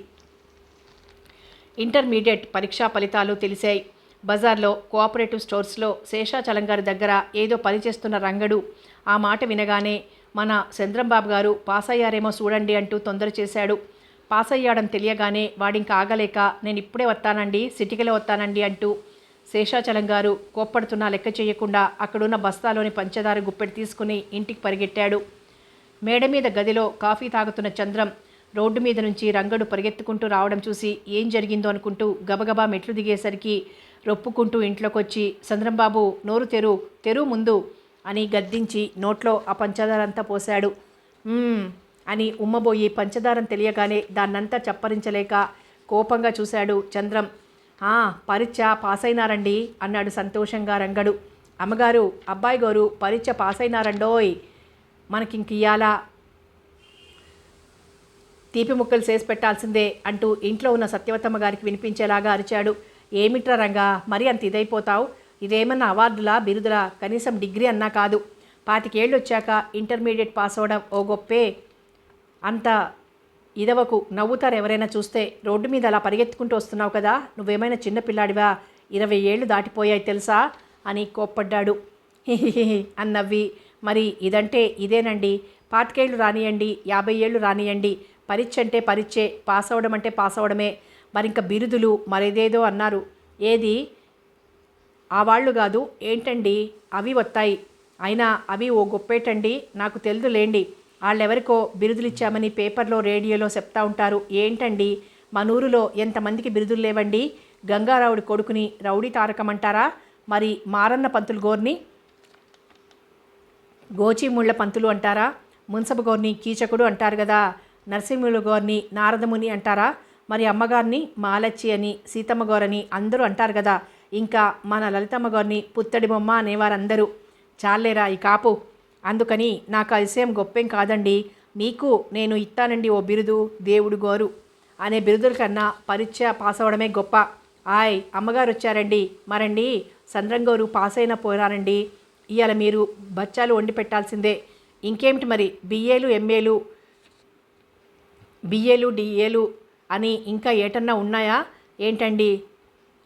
ఇంటర్మీడియట్ పరీక్షా ఫలితాలు తెలిసాయి. బజార్లో కోఆపరేటివ్ స్టోర్స్లో శేషాచలం గారి దగ్గర ఏదో పని చేస్తున్న రంగడు ఆ మాట వినగానే, మన చంద్రంబాబు గారు పాస్ అయ్యారేమో చూడండి అంటూ తొందర చేశాడు. పాస్ అయ్యాడని తెలియగానే వాడింక ఆగలేక, నేను ఇప్పుడే వస్తానండి, సిటీకిలో వస్తానండి అంటూ శేషాచలం గారు కోప్పడుతున్నా లెక్క చేయకుండా అక్కడున్న బస్తాలోని పంచదార గుప్పెడు తీసుకుని ఇంటికి పరిగెట్టాడు. మేడ మీద గదిలో కాఫీ తాగుతున్న చంద్రం రోడ్డు మీద నుంచి రంగడు పరిగెత్తుకుంటూ రావడం చూసి ఏం జరిగిందో అనుకుంటూ గబగబా మెట్లు దిగేసరికి రొప్పుకుంటూ ఇంట్లోకొచ్చి, చంద్రంబాబు, నోరు తెరు ముందు అని గద్దించి నోట్లో ఆ పంచదారంతా పోశాడు. అని ఉమ్మబోయి పంచదారం తెలియగానే దాన్నంతా చప్పరించలేక కోపంగా చూశాడు చంద్రం. పరీక్ష పాస్ అయినారండి అన్నాడు సంతోషంగా రంగడు. అమ్మగారు, అబ్బాయి గారు పరీక్ష పాస్ అయినారండోయ్, మనకింక ఇయ్యాలా తీపి ముక్కలు చేసి పెట్టాల్సిందే అంటూ ఇంట్లో ఉన్న సత్యవతమ్మ గారికి వినిపించేలాగా అరిచాడు. ఏమిట్రా రంగా, మరీ అంత ఇదైపోతావు? ఇదేమన్నా అవార్డులా, బిరుదులా? కనీసం డిగ్రీ అన్నా కాదు. 25 ఏళ్ళు వచ్చాక ఇంటర్మీడియట్ పాస్ అవడం ఓ గొప్పే. అంత ఇదవకు, నవ్వుతారు ఎవరైనా చూస్తే. రోడ్డు మీద అలా పరిగెత్తుకుంటూ వస్తున్నావు కదా, నువ్వేమైనా చిన్నపిల్లాడివా? 20 ఏళ్ళు దాటిపోయాయి తెలుసా అని కోప్పడ్డాడు. హిహిహి అన్నవ్వి, మరి ఇదంటే ఇదేనండి, 25 ఏళ్ళు రానియండి, 50 ఏళ్ళు రానియండి, పరీక్ష అంటే పరీక్షే, పాస్ అవడం అంటే పాస్ అవడమే. మరింక బిరుదులు మరేదేదో అన్నారు. ఏది? ఆ వాళ్ళు కాదు ఏంటండి, అవి వస్తాయి. అయినా అవి ఓ గొప్పేటండి, నాకు తెలుదులేండి. వాళ్ళెవరికో బిరుదులు ఇచ్చామని పేపర్లో రేడియోలో చెప్తా ఉంటారు. ఏంటండి, మన ఊరిలో ఎంతమందికి బిరుదులు లేవండి? గంగారావుడి కొడుకుని రౌడీ తారకమంటారా? మరి మారన్న పంతులు గోర్ని గోచిముళ్ళ పంతులు అంటారా? మున్సబు గోర్ని కీచకుడు అంటారు కదా. నరసింహుల గోర్ని నారదముని అంటారా? మరి అమ్మగారిని మాలచ్చి అని, సీతమ్మ గోరని అందరూ అంటారు కదా. ఇంకా మన లలితమ్మ గోర్ని పుత్తడి బొమ్మ అనేవారందరూ. చాలేరా ఈ కాపు. అందుకని నాకు ఆ విషయం గొప్పేం కాదండి. మీకు నేను ఇస్తానండి ఓ బిరుదు, దేవుడు గోరు అనే బిరుదుల కన్నా పరీక్ష పాస్ అవ్వడమే గొప్ప. అమ్మగారు వచ్చారండి. మరండి, చంద్రంగోరు పాస్ అయినా పోరారండి. ఇవాళ మీరు బచ్చాలు వండి పెట్టాల్సిందే. ఇంకేమిటి మరి, బిఏలు ఎంఏలు బిఏలు డిఏలు అని ఇంకా ఏటన్నా ఉన్నాయా ఏంటండి?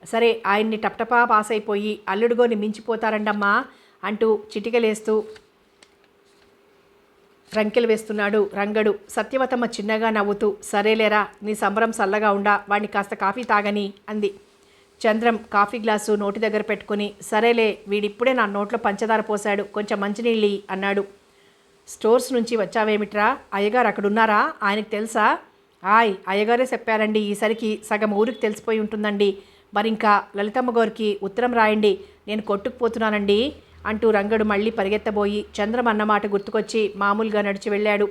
సరే, ఆయన్ని టప్టపా పాస్ అయిపోయి అల్లుడుగోని మించిపోతారండమ్మా అంటూ చిటికలేస్తూ రంకెలు వేస్తున్నాడు రంగడు. సత్యవతమ్మ చిన్నగా నవ్వుతూ, సరేలేరా, నీ సంబరం సల్లగా ఉండా, వాడిని కాస్త కాఫీ తాగని అంది. చంద్రం కాఫీ గ్లాసు నోటి దగ్గర పెట్టుకుని, సరేలే, వీడిప్పుడే నా నోట్లో పంచదార పోశాడు, కొంచెం మంచినీళ్ళి అన్నాడు. స్టోర్స్ నుంచి వచ్చావేమిట్రా, అయ్యగారు అక్కడున్నారా, ఆయనకు తెలుసా? అయ్యగారే చెప్పారండి, ఈసరికి సగం ఊరికి తెలిసిపోయి ఉంటుందండి. మరింకా లలితమ్మ గారికి ఉత్తరం రాయండి, నేను కొట్టుకుపోతున్నానండి అంటూ రంగడు మళ్ళీ పరిగెత్తబోయి చంద్రం అన్నమాట గుర్తుకొచ్చి మామూలుగా నడిచి వెళ్ళాడు.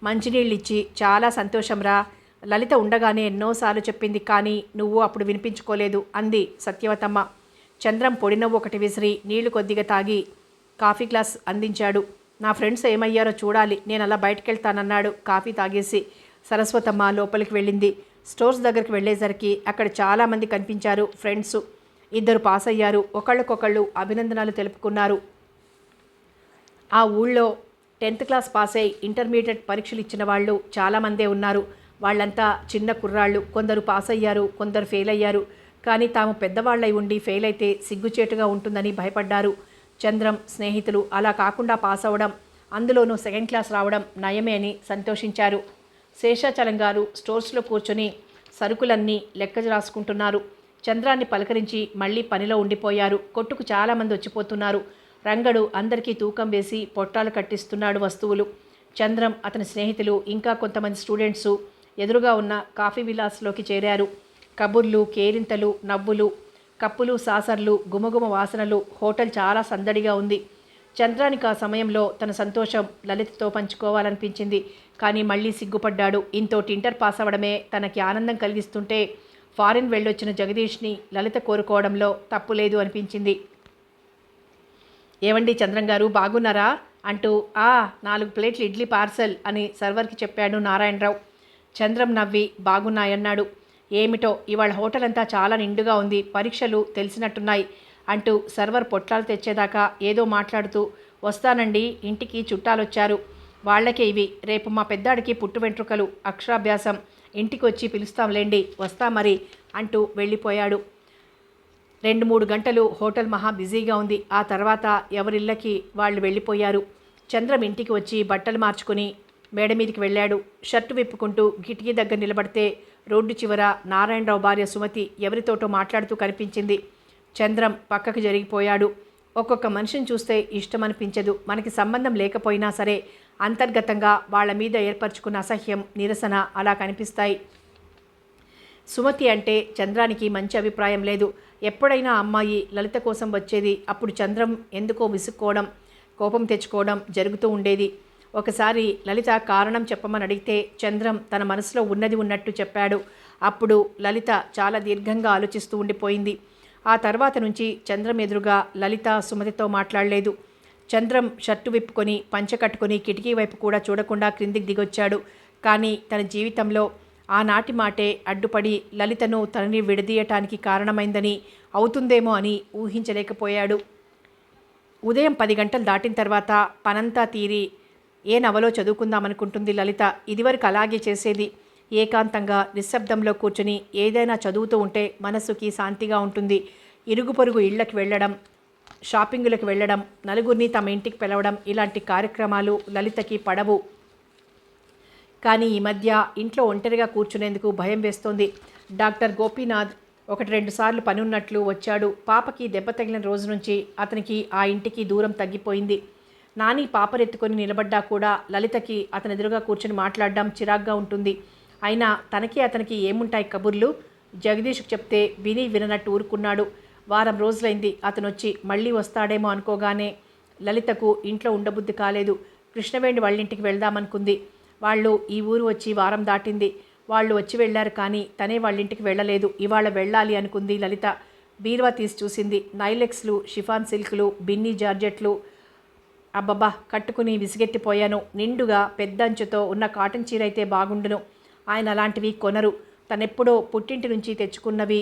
మంచినీళ్ళిచ్చి, చాలా సంతోషంరా, లలిత ఉండగానే ఎన్నోసార్లు చెప్పింది, కానీ నువ్వు అప్పుడు వినిపించుకోలేదు అంది సత్యవతమ్మ. చంద్రం పొడినవ్వు ఒకటి విసిరి నీళ్లు కొద్దిగా తాగి కాఫీ గ్లాస్ అందించాడు. నా ఫ్రెండ్స్ ఏమయ్యారో చూడాలి, నేను అలా బయటకెళ్తానన్నాడు కాఫీ తాగేసి. సరస్వతమ్మ లోపలికి వెళ్ళింది. స్టోర్స్ దగ్గరికి వెళ్ళేసరికి అక్కడ చాలామంది కనిపించారు ఫ్రెండ్స్. 2 పాస్ అయ్యారు. ఒకళ్ళకొకళ్ళు అభినందనలు తెలుపుకున్నారు. ఆ ఊళ్ళో 10th క్లాస్ పాస్ అయి ఇంటర్మీడియట్ పరీక్షలు ఇచ్చిన వాళ్ళు చాలామందే ఉన్నారు. వాళ్ళంతా చిన్న కుర్రాళ్ళు. కొందరు పాస్ అయ్యారు, కొందరు ఫెయిల్ అయ్యారు. కానీ తాము పెద్దవాళ్ళై ఉండి ఫెయిల్ అయితే సిగ్గుచేటుగా ఉంటుందని భయపడ్డారు. చంద్రం స్నేహితులు అలా కాకుండా పాస్ అవ్వడం, అందులోనూ 2nd క్లాస్ రావడం నయమే అని సంతోషించారు. శేషాచలం గారు స్టోర్స్లో కూర్చొని సరుకులన్నీ లెక్క రాసుకుంటున్నారు. చంద్రాన్ని పలకరించి మళ్ళీ పనిలో ఉండిపోయారు. కొట్టుకు చాలామంది వచ్చిపోతున్నారు. రంగడు అందరికీ తూకం వేసి పొట్టాలు కట్టిస్తున్నాడు వస్తువులు. చంద్రం, అతని స్నేహితులు, ఇంకా కొంతమంది స్టూడెంట్సు ఎదురుగా ఉన్న కాఫీ విలాస్లోకి చేరారు. కబుర్లు, కేరింతలు, నవ్వులు, కప్పులు, సాసర్లు, గుమగుమ వాసనలు. హోటల్ చాలా సందడిగా ఉంది. చంద్రానికి ఆ సమయంలో తన సంతోషం లలితతో పంచుకోవాలనిపించింది. కానీ మళ్ళీ సిగ్గుపడ్డాడు. ఇంతోటి ఇంటర్ పాస్ అవ్వడమే తనకి ఆనందం కలిగిస్తుంటే ఫారిన్ వెళ్ళొచ్చిన జగదీష్ని లలిత కోరుకోవడంలో తప్పు లేదు అనిపించింది. ఏవండి చంద్రం గారు, బాగున్నారా అంటూ 4 ప్లేట్లు ఇడ్లీ పార్సల్ అని సర్వర్కి చెప్పాడు నారాయణరావు. చంద్రం నవ్వి బాగున్నాయన్నాడు. ఏమిటో ఇవాళ హోటల్ అంతా చాలా నిండుగా ఉంది, పరీక్షలు తెలిసినట్టున్నాయి అంటూ సర్వర్ పొట్లాలు తెచ్చేదాకా ఏదో మాట్లాడుతూ, వస్తానండి, ఇంటికి చుట్టాలొచ్చారు, వాళ్లకే ఇవి, రేపు మా పెద్దాడికి పుట్టు వెంట్రుకలు, అక్షరాభ్యాసం, ఇంటికి వచ్చి పిలుస్తాంలేండి, వస్తా మరి అంటూ వెళ్ళిపోయాడు. 2-3 గంటలు హోటల్ మహా బిజీగా ఉంది. ఆ తర్వాత ఎవరిళ్ళకి వాళ్ళు వెళ్ళిపోయారు. చంద్రం ఇంటికి వచ్చి బట్టలు మార్చుకుని మేడ మీదికి వెళ్ళాడు. షర్టు విప్పుకుంటూ కిటికీ దగ్గర నిలబడితే రోడ్డు చివర నారాయణరావు భార్య సుమతి ఎవరితోటో మాట్లాడుతూ కనిపించింది. చంద్రం పక్కకు జరిగిపోయాడు. ఒక్కొక్క మనిషిని చూస్తే ఇష్టం అనిపించదు. మనకి సంబంధం లేకపోయినా సరే అంతర్గతంగా వాళ్ళ మీద ఏర్పరచుకున్న అసహ్యం, నిరసన అలా కనిపిస్తాయి. సుమతి అంటే చంద్రానికి మంచి అభిప్రాయం లేదు. ఎప్పుడైనా అమ్మాయి లలిత కోసం వచ్చేది. అప్పుడు చంద్రం ఎందుకో విసుక్కోవడం, కోపం తెచ్చుకోవడం జరుగుతూ ఉండేది. ఒకసారి లలిత కారణం చెప్పమని అడిగితే చంద్రం తన మనసులో ఉన్నది ఉన్నట్టు చెప్పాడు. అప్పుడు లలిత చాలా దీర్ఘంగా ఆలోచిస్తూ ఉండిపోయింది. ఆ తర్వాత నుంచి చంద్రం ఎదురుగా లలిత సుమతితో మాట్లాడలేదు. చంద్రం షర్టు విప్పుకొని పంచె కట్టుకొని కిటికీ వైపు కూడా చూడకుండా క్రిందికి దిగొచ్చాడు. కానీ తన జీవితంలో ఆనాటి మాటే అడ్డుపడి లలితను తనని విడదీయటానికి కారణమైందని, అవుతుందేమో అని ఊహించలేకపోయాడు. ఉదయం 10 గంటలు దాటిన తర్వాత పనంతా తీరి ఏ నవలో చదువుకుందామనుకుంటుంది లలిత. ఇదివరకు అలాగే చేసేది. ఏకాంతంగా నిశ్శబ్దంలో కూర్చుని ఏదైనా చదువుతూ ఉంటే మనస్సుకి శాంతిగా ఉంటుంది. ఇరుగు పొరుగు ఇళ్లకు వెళ్ళడం, షాపింగులకు వెళ్ళడం, నలుగురిని తమ ఇంటికి పిలవడం, ఇలాంటి కార్యక్రమాలు లలితకి పడవు. కానీ ఈ మధ్య ఇంట్లో ఒంటరిగా కూర్చునేందుకు భయం వేస్తోంది. డాక్టర్ గోపీనాథ్ 1-2 సార్లు పని ఉన్నట్లు వచ్చాడు. పాపకి దెబ్బ తగిలిన రోజు నుంచి అతనికి ఆ ఇంటికి దూరం తగ్గిపోయింది. నాని పాపరెత్తుకొని నిలబడ్డా కూడా లలితకి అతని ఎదురుగా కూర్చొని మాట్లాడడం చిరాగ్గా ఉంటుంది. అయినా తనకి అతనికి ఏముంటాయి కబుర్లు. జగదీష్కు చెప్తే విని విననట్టు ఊరుకున్నాడు. వారం రోజులైంది అతను వచ్చి. మళ్ళీ వస్తాడేమో అనుకోగానే లలితకు ఇంట్లో ఉండబుద్ధి కాలేదు. కృష్ణవేణి వాళ్ళింటికి వెళ్దామనుకుంది. వాళ్ళు ఈ ఊరు వచ్చి వారం దాటింది. వాళ్ళు వచ్చి వెళ్ళారు, కానీ తనే వాళ్ళింటికి వెళ్ళలేదు. ఇవాళ వెళ్ళాలి అనుకుంది లలిత. బీరువా తీసి చూసింది. నైలెక్స్లు, షిఫాన్ సిల్క్లు, బిన్నీ జార్జెట్లు. అబ్బబ్బా, కట్టుకుని విసిగెత్తిపోయాను. నిండుగా పెద్ద అంచుతో ఉన్న కాటన్ చీర అయితే బాగుండును. ఆయన అలాంటివి కొనరు. తనెప్పుడో పుట్టింటి నుంచి తెచ్చుకున్నవి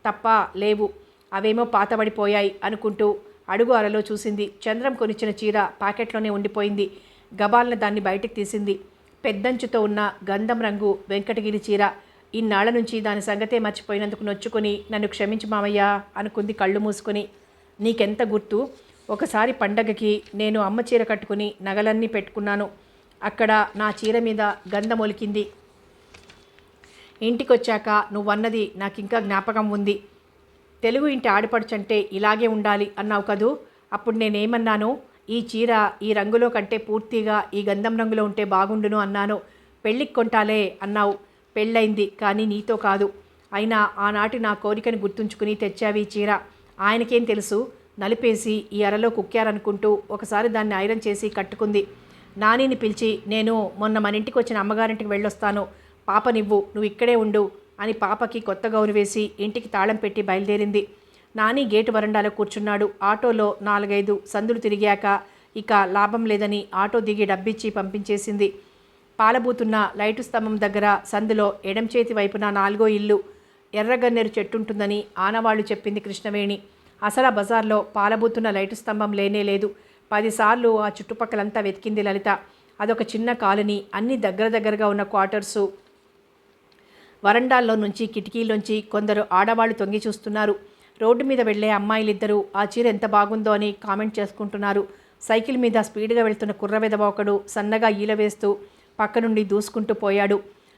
తప్ప లేవు. అవేమో పాతబడిపోయాయి అనుకుంటూ అడుగు అరలో చూసింది. చంద్రం కొనిచ్చిన చీర ప్యాకెట్లోనే ఉండిపోయింది. గబాల్న దాన్ని బయటికి తీసింది. పెద్దంచుతో ఉన్న గంధం రంగు వెంకటగిరి చీర. ఇన్నాళ్ల నుంచి దాని సంగతే మర్చిపోయినందుకు నొచ్చుకొని, నన్ను క్షమించు మామయ్య అనుకుంది కళ్ళు మూసుకొని. నీకెంత గుర్తు, ఒకసారి పండగకి నేను అమ్మ చీర కట్టుకుని నగలన్నీ పెట్టుకున్నాను. అక్కడ నా చీర మీద గంధం ఒలికింది. ఇంటికొచ్చాక నువ్వన్నది నాకింకా జ్ఞాపకం ఉంది. తెలుగు ఇంటి ఆడపడుచంటే ఇలాగే ఉండాలి అన్నావు కదూ. అప్పుడు నేనేమన్నాను? ఈ చీర ఈ రంగులో కంటే పూర్తిగా ఈ గంధం రంగులో ఉంటే బాగుండును అన్నాను. పెళ్ళికి కొంటాలే అన్నావు. పెళ్ళయింది, కానీ నీతో కాదు. అయినా ఆనాటి నా కోరికని గుర్తుంచుకుని తెచ్చావి ఈ చీర. ఆయనకేం తెలుసు? నలిపేసి ఈ అరలో కుక్కారనుకుంటూ ఒకసారి దాన్ని ఐరన్ చేసి కట్టుకుంది. నానిని పిలిచి, నేను మొన్న మన ఇంటికి వచ్చిన అమ్మగారింటికి వెళ్ళొస్తాను, పాపనివ్వు, నువ్వు ఇక్కడే ఉండు అని పాపకి కొత్త గౌను వేసి ఇంటికి తాళం పెట్టి బయలుదేరింది. నాని గేటు వరండాలో కూర్చున్నాడు. ఆటోలో 4-5 సందులు తిరిగాక ఇక లాభం లేదని ఆటో దిగి డబ్బిచ్చి పంపించేసింది. పాలబూతున్న లైటు స్తంభం దగ్గర సందులో ఎడం చేతి వైపున 4వ ఇల్లు ఎర్రగన్నేరు చెట్టుంటుందని ఆనవాళ్లు చెప్పింది కృష్ణవేణి. అసలు బజార్లో పాలబూతున్న లైటు స్తంభం లేనే లేదు. 10 సార్లు ఆ చుట్టుపక్కలంతా వెతికింది లలిత. అదొక చిన్న కాలనీ, అన్ని దగ్గరగా ఉన్న క్వార్టర్సు. వరండాల్లో నుంచి కిటికీలోంచి కొందరు ఆడవాళ్లు తొంగి చూస్తున్నారు. రోడ్డు మీద వెళ్లే అమ్మాయిలిద్దరూ ఆ చీర ఎంత బాగుందో అని కామెంట్ చేసుకుంటున్నారు. సైకిల్ మీద స్పీడ్గా వెళ్తున్న కుర్రవెదవ ఒకడు సన్నగా ఈల వేస్తూ పక్క నుండి దూసుకుంటూ పోయాడు.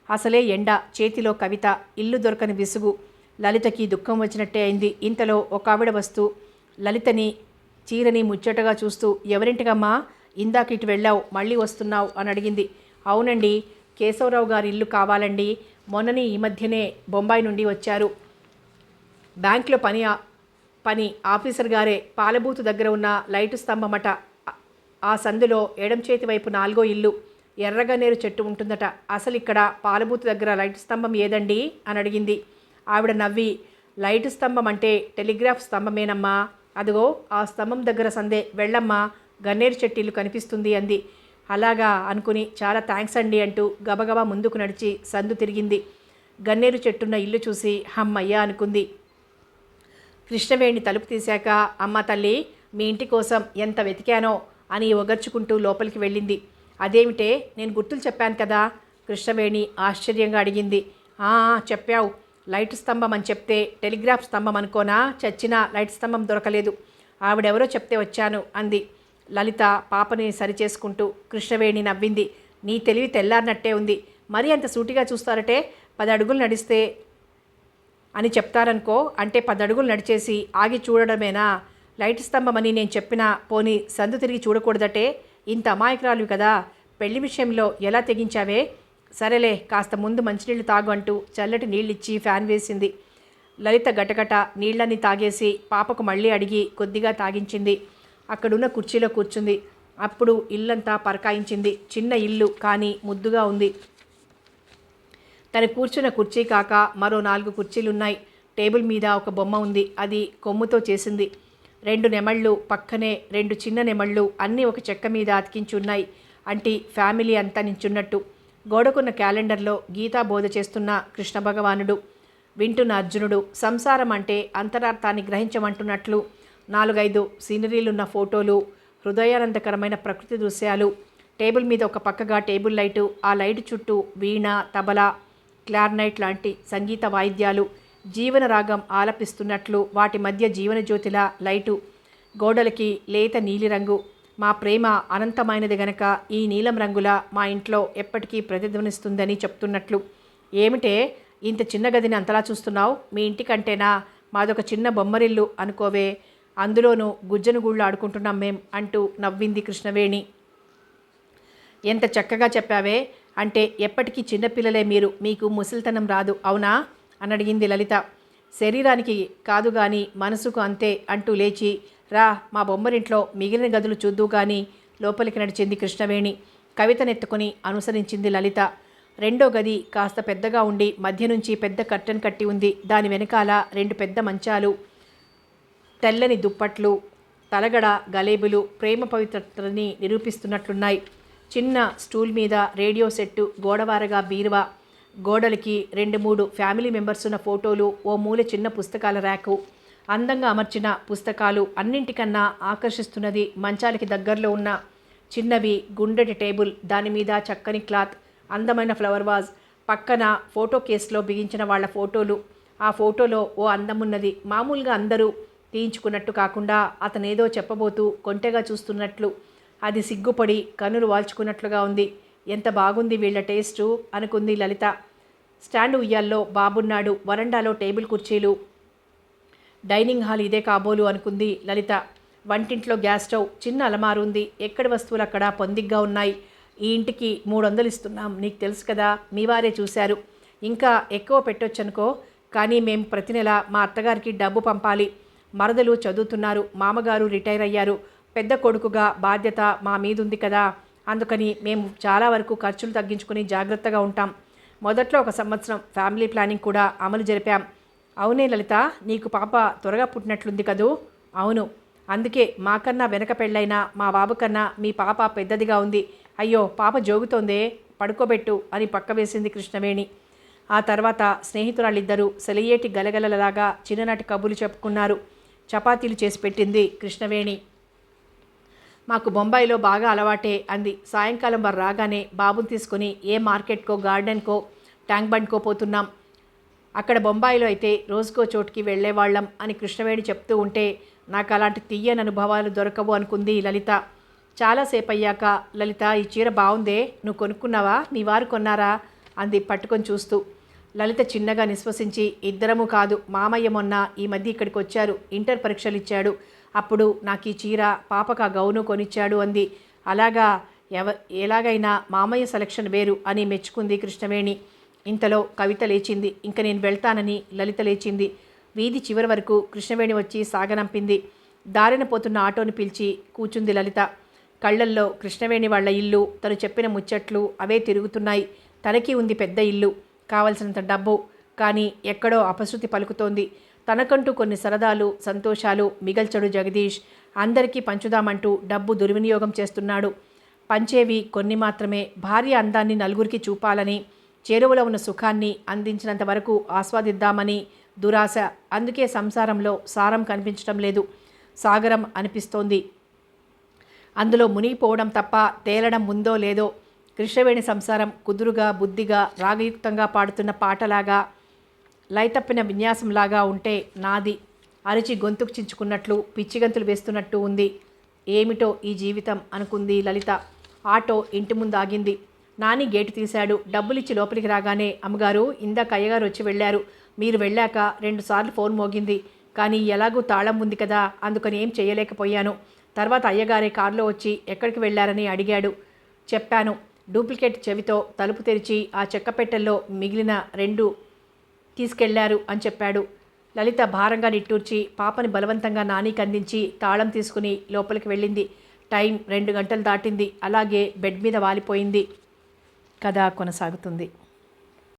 అసలే ఎండ, చేతిలో కవిత, ఇల్లు దొరకని విసుగు. లలితకి దుఃఖం వచ్చినట్టే అయింది. ఇంతలో ఒక ఆవిడ వస్తూ లలితని చీరని ముచ్చటగా చూస్తూ, ఎవరింటికమ్మా? ఇందాక ఇటు వెళ్ళావు, మళ్ళీ వస్తున్నావు అని అడిగింది. అవునండి, కేశవరావు గారి ఇల్లు కావాలండి. మొన్నని ఈ మధ్యనే బొంబాయి నుండి వచ్చారు. బ్యాంక్లో పని ఆఫీసర్ గారే. పాలబూతు దగ్గర ఉన్న లైటు స్తంభమట. ఆ సందులో ఎడం చేతి వైపు 4వ ఇల్లు ఎర్రగన్నేరు చెట్టు ఉంటుందట. అసలు ఇక్కడ పాలబూతు దగ్గర లైటు స్తంభం ఏదండి అని అడిగింది. ఆవిడ నవ్వి, లైటు స్తంభం అంటే టెలిగ్రాఫ్ స్తంభమేనమ్మా. అదిగో ఆ స్తంభం దగ్గర సందే, వెళ్ళమ్మా, గన్నేరు చెట్టు ఇల్లు కనిపిస్తుంది అంది. అలాగా అనుకుని చాలా థ్యాంక్స్ అండి అంటూ గబగబా ముందుకు నడిచి సందు తిరిగింది. గన్నేరు చెట్టున్న ఇల్లు చూసి హమ్మయ్య అనుకుంది. కృష్ణవేణి తలుపు తీశాక, అమ్మ తల్లి, మీ ఇంటి కోసం ఎంత వెతికానో అని ఒగర్చుకుంటూ లోపలికి వెళ్ళింది. అదేమిటే, నేను గుర్తులు చెప్పాను కదా? కృష్ణవేణి ఆశ్చర్యంగా అడిగింది. చెప్పావు. లైట్ స్తంభం అని చెప్తే టెలిగ్రాఫ్ స్తంభం అనుకోనా? చచ్చినా లైట్ స్తంభం దొరకలేదు. ఆవిడెవరో చెప్తే వచ్చాను అంది లలిత పాపని సరిచేసుకుంటూ. కృష్ణవేణి నవ్వింది. నీ తెలివి తెల్లారినట్టే ఉంది. మరీ అంత సూటిగా చూస్తారటే. 10 అడుగులు నడిస్తే అని చెప్తారనుకో. అంటే 10 అడుగులు నడిచేసి ఆగి చూడడమేనా లైట్ స్తంభం అని నేను చెప్పినా? పోనీ సందు తిరిగి చూడకూడదటే. ఇంత అమాయకురాలు కదా. పెళ్లి విషయంలో ఎలా తెగించావే? సరేలే, కాస్త ముందు మంచినీళ్ళు తాగు అంటూ చల్లటి నీళ్ళిచ్చి ఫ్యాన్ వేసింది. లలిత గటగట నీళ్ళని తాగేసి పాపకు మళ్ళీ అడిగి కొద్దిగా తాగించింది. అక్కడున్న కుర్చీలో కూర్చుంది. అప్పుడు ఇల్లంతా పరకాయించింది. చిన్న ఇల్లు, కానీ ముద్దుగా ఉంది. తను కూర్చున్న కుర్చీ కాక మరో 4 కుర్చీలున్నాయి. టేబుల్ మీద ఒక బొమ్మ ఉంది. అది కొమ్ముతో చేసింది. 2 నెమళ్ళు, పక్కనే 2 చిన్న నెమళ్ళు, అన్నీ ఒక చెక్క మీద అతికించి ఉన్నాయి. అంటే ఫ్యామిలీ అంతా నించున్నట్టు. గోడకున్న క్యాలెండర్లో గీతా బోధ చేస్తున్న కృష్ణ భగవానుడు, వింటున్న అర్జునుడు, సంసారం అంటే అంతరార్థాన్ని గ్రహించమంటున్నట్లు 4-5 సీనరీలున్న ఫోటోలు, హృదయానందకరమైన ప్రకృతి దృశ్యాలు. టేబుల్ మీద ఒక పక్కగా టేబుల్ లైటు, ఆ లైటు చుట్టూ వీణ, తబలా, క్లార్నైట్ లాంటి సంగీత వాయిద్యాలు జీవనరాగం ఆలపిస్తున్నట్లు వాటి మధ్య జీవనజ్యోతిలా లైటు. గోడలకి లేత నీలిరంగు. మా ప్రేమ అనంతమైనది గనక ఈ నీలం రంగులా మా ఇంట్లో ఎప్పటికీ ప్రతిధ్వనిస్తుందని చెప్తున్నట్లు. ఏమిటే ఇంత చిన్న గదిని అంతలా చూస్తున్నావు? మీ ఇంటికంటేనా? మాదొక చిన్న బొమ్మరిల్లు అనుకోవే. అందులోనూ గుజ్జను గూళ్ళు ఆడుకుంటున్నాం మేం అంటూ నవ్వింది కృష్ణవేణి. ఎంత చక్కగా చెప్పావే. అంటే ఎప్పటికీ చిన్నపిల్లలే మీరు, మీకు ముసలితనం రాదు అవునా అని అడిగింది లలిత. శరీరానికి కాదు గాని మనసుకు అంతే అంటూ లేచి, రా మా బొమ్మరింట్లో మిగిలిన గదులు చూద్దు గాని లోపలికి నడిచింది కృష్ణవేణి. కవితనెత్తుకుని అనుసరించింది లలిత. 2వ గది కాస్త పెద్దగా ఉండి మధ్య నుంచి పెద్ద కర్టెన్ కట్టి ఉంది. దాని వెనకాల 2 పెద్ద మంచాలు, తెల్లని దుప్పట్లు, తలగడ గలేబులు ప్రేమ పవిత్రతని నిరూపిస్తున్నట్లున్నాయి. చిన్న స్టూల్ మీద రేడియో సెట్టు, గోడవారగా బీరువా, గోడలకి 2-3 ఫ్యామిలీ మెంబర్స్ ఉన్న ఫోటోలు, ఓ మూల చిన్న పుస్తకాల ర్యాకు, అందంగా అమర్చిన పుస్తకాలు. అన్నింటికన్నా ఆకర్షిస్తున్నది మంచాలకి దగ్గరలో ఉన్న చిన్నవి గుండ్రటి టేబుల్, దాని మీద చక్కని క్లాత్, అందమైన ఫ్లవర్ వాజ్, పక్కన ఫోటో కేసులో బిగించిన వాళ్ళ ఫోటోలు. ఆ ఫోటోలో ఓ అందమున్నది. మామూలుగా అందరూ తీయించుకున్నట్టు కాకుండా అతనేదో చెప్పబోతూ కొంటెగా చూస్తున్నట్లు. అది సిగ్గుపడి కన్నులు వాల్చుకున్నట్లుగా ఉంది. ఎంత బాగుంది వీళ్ళ టేస్టు అనుకుంది లలిత. స్టాండ్ ఉయ్యాల్లో బాబున్నాడు, వరండాలో టేబుల్ కుర్చీలు, డైనింగ్ హాల్ ఇదే కాబోలు అనుకుంది లలిత. వంటింట్లో గ్యాస్ స్టవ్, చిన్న అలమారు ఉంది, ఎక్కడి వస్తువులు అక్కడ పొందిగ్గా ఉన్నాయి. ఈ ఇంటికి 300 ఇస్తున్నాం, నీకు తెలుసు కదా, మీ వారే చూశారు. ఇంకా ఎక్కువ పెట్టొచ్చనుకో, కానీ మేము ప్రతి నెల మా అత్తగారికి డబ్బు పంపాలి. మరదలు చదువుతున్నారు, మామగారు రిటైర్ అయ్యారు, పెద్ద కొడుకుగా బాధ్యత మా మీదుంది కదా, అందుకని మేము చాలా వరకు ఖర్చులు తగ్గించుకుని జాగ్రత్తగా ఉంటాం. మొదట్లో 1 సంవత్సరం ఫ్యామిలీ ప్లానింగ్ కూడా అమలు జరిపాం. అవునే లలిత, నీకు పాప త్వరగా పుట్టినట్లుంది కదూ? అవును, అందుకే మాకన్నా వెనక పెళ్ళైనా మా బాబు కన్నా మీ పాప పెద్దదిగా ఉంది. అయ్యో పాప జోగుతోందే, పడుకోబెట్టు అని పక్క వేసింది కృష్ణవేణి. ఆ తర్వాత స్నేహితురాళ్ళిద్దరూ సెలయేటి గలగలలాగా చిన్ననాటి కబుర్లు చెప్పుకున్నారు. చపాతీలు చేసి పెట్టింది కృష్ణవేణి. మాకు బొంబాయిలో బాగా అలవాటే అంది. సాయంకాలం వారు రాగానే బాబుని తీసుకుని ఏ మార్కెట్కో, గార్డెన్కో, ట్యాంక్ బండ్కో పోతున్నాం. అక్కడ బొంబాయిలో అయితే రోజుకో చోటుకి వెళ్ళేవాళ్ళం అని కృష్ణవేణి చెప్తూ ఉంటే నాకు అలాంటి తీయని అనుభవాలు దొరకవు అనుకుంది లలిత. చాలాసేపు అయ్యాక, లలిత ఈ చీర బాగుందే, నువ్వు కొనుక్కున్నావా, మీ వారు కొన్నారా అంది పట్టుకొని చూస్తూ. లలిత చిన్నగా నిశ్వసించి, ఇద్దరము కాదు, మామయ్య మొన్న ఈ మధ్య ఇక్కడికి వచ్చారు, ఇంటర్ పరీక్షలు ఇచ్చాడు, అప్పుడు నాకు ఈ చీర, పాపకు ఆ గౌను కొనిచ్చాడు అంది. అలాగా, ఎలాగైనా మామయ్య సెలక్షన్ వేరు అని మెచ్చుకుంది కృష్ణవేణి. ఇంతలో కవిత లేచింది. ఇంక నేను వెళ్తానని లలిత లేచింది. వీధి చివరి వరకు కృష్ణవేణి వచ్చి సాగనంపింది. దారిన పోతున్న ఆటోని పిలిచి కూచుంది లలిత. కళ్ళల్లో కృష్ణవేణి వాళ్ళ ఇల్లు, తను చెప్పిన ముచ్చట్లు అవే తిరుగుతున్నాయి. తనకి ఉంది పెద్ద ఇల్లు, కావలసినంత డబ్బు, కానీ ఎక్కడో అపశృతి పలుకుతోంది. తనకంటూ కొన్ని సరదాలు, సంతోషాలు మిగల్చడు జగదీష్. అందరికీ పంచుదామంటూ డబ్బు దుర్వినియోగం చేస్తున్నాడు. పంచేవి కొన్ని మాత్రమే. భార్య అందాన్ని నలుగురికి చూపాలని, చేరువలో ఉన్న సుఖాన్ని అందించినంత వరకు ఆస్వాదిద్దామని దురాశ. అందుకే సంసారంలో సారం కనిపించడం లేదు, సాగరం అనిపిస్తోంది. అందులో మునిగిపోవడం తప్ప తేలడం ఉందో లేదో. కృష్ణవేణి సంసారం కుదురుగా, బుద్ధిగా, రాగయుక్తంగా పాడుతున్న పాటలాగా, లయతప్పిన విన్యాసంలాగా ఉంటే నాది అరిచి గొంతుకు చించుకున్నట్లు, పిచ్చిగంతులు వేస్తున్నట్టు ఉంది. ఏమిటో ఈ జీవితం అనుకుంది లలిత. ఆటో ఇంటి ముందు ఆగింది. నాని గేటు తీశాడు. డబ్బులిచ్చి లోపలికి రాగానే, అమ్మగారు, ఇందాక అయ్యగారు వచ్చి వెళ్ళారు, మీరు వెళ్ళాక 2 సార్లు ఫోన్ మోగింది, కానీ ఎలాగూ తాళం ఉంది కదా, అందుకని ఏం చేయలేకపోయాను. తర్వాత అయ్యగారే కారులో వచ్చి ఎక్కడికి వెళ్ళారని అడిగాడు. చెప్పాను. డూప్లికేట్ చెవితో తలుపు తెరిచి ఆ చెక్కపెట్టెల్లో మిగిలిన 2 తీసుకెళ్లారు అని చెప్పాడు. లలిత భారంగా నిట్టూర్చి పాపని బలవంతంగా నానికి అందించి తాళం తీసుకుని లోపలికి వెళ్ళింది. టైం 2 గంటలు దాటింది. అలాగే బెడ్ మీద వాలిపోయింది. కథ కొనసాగుతుంది.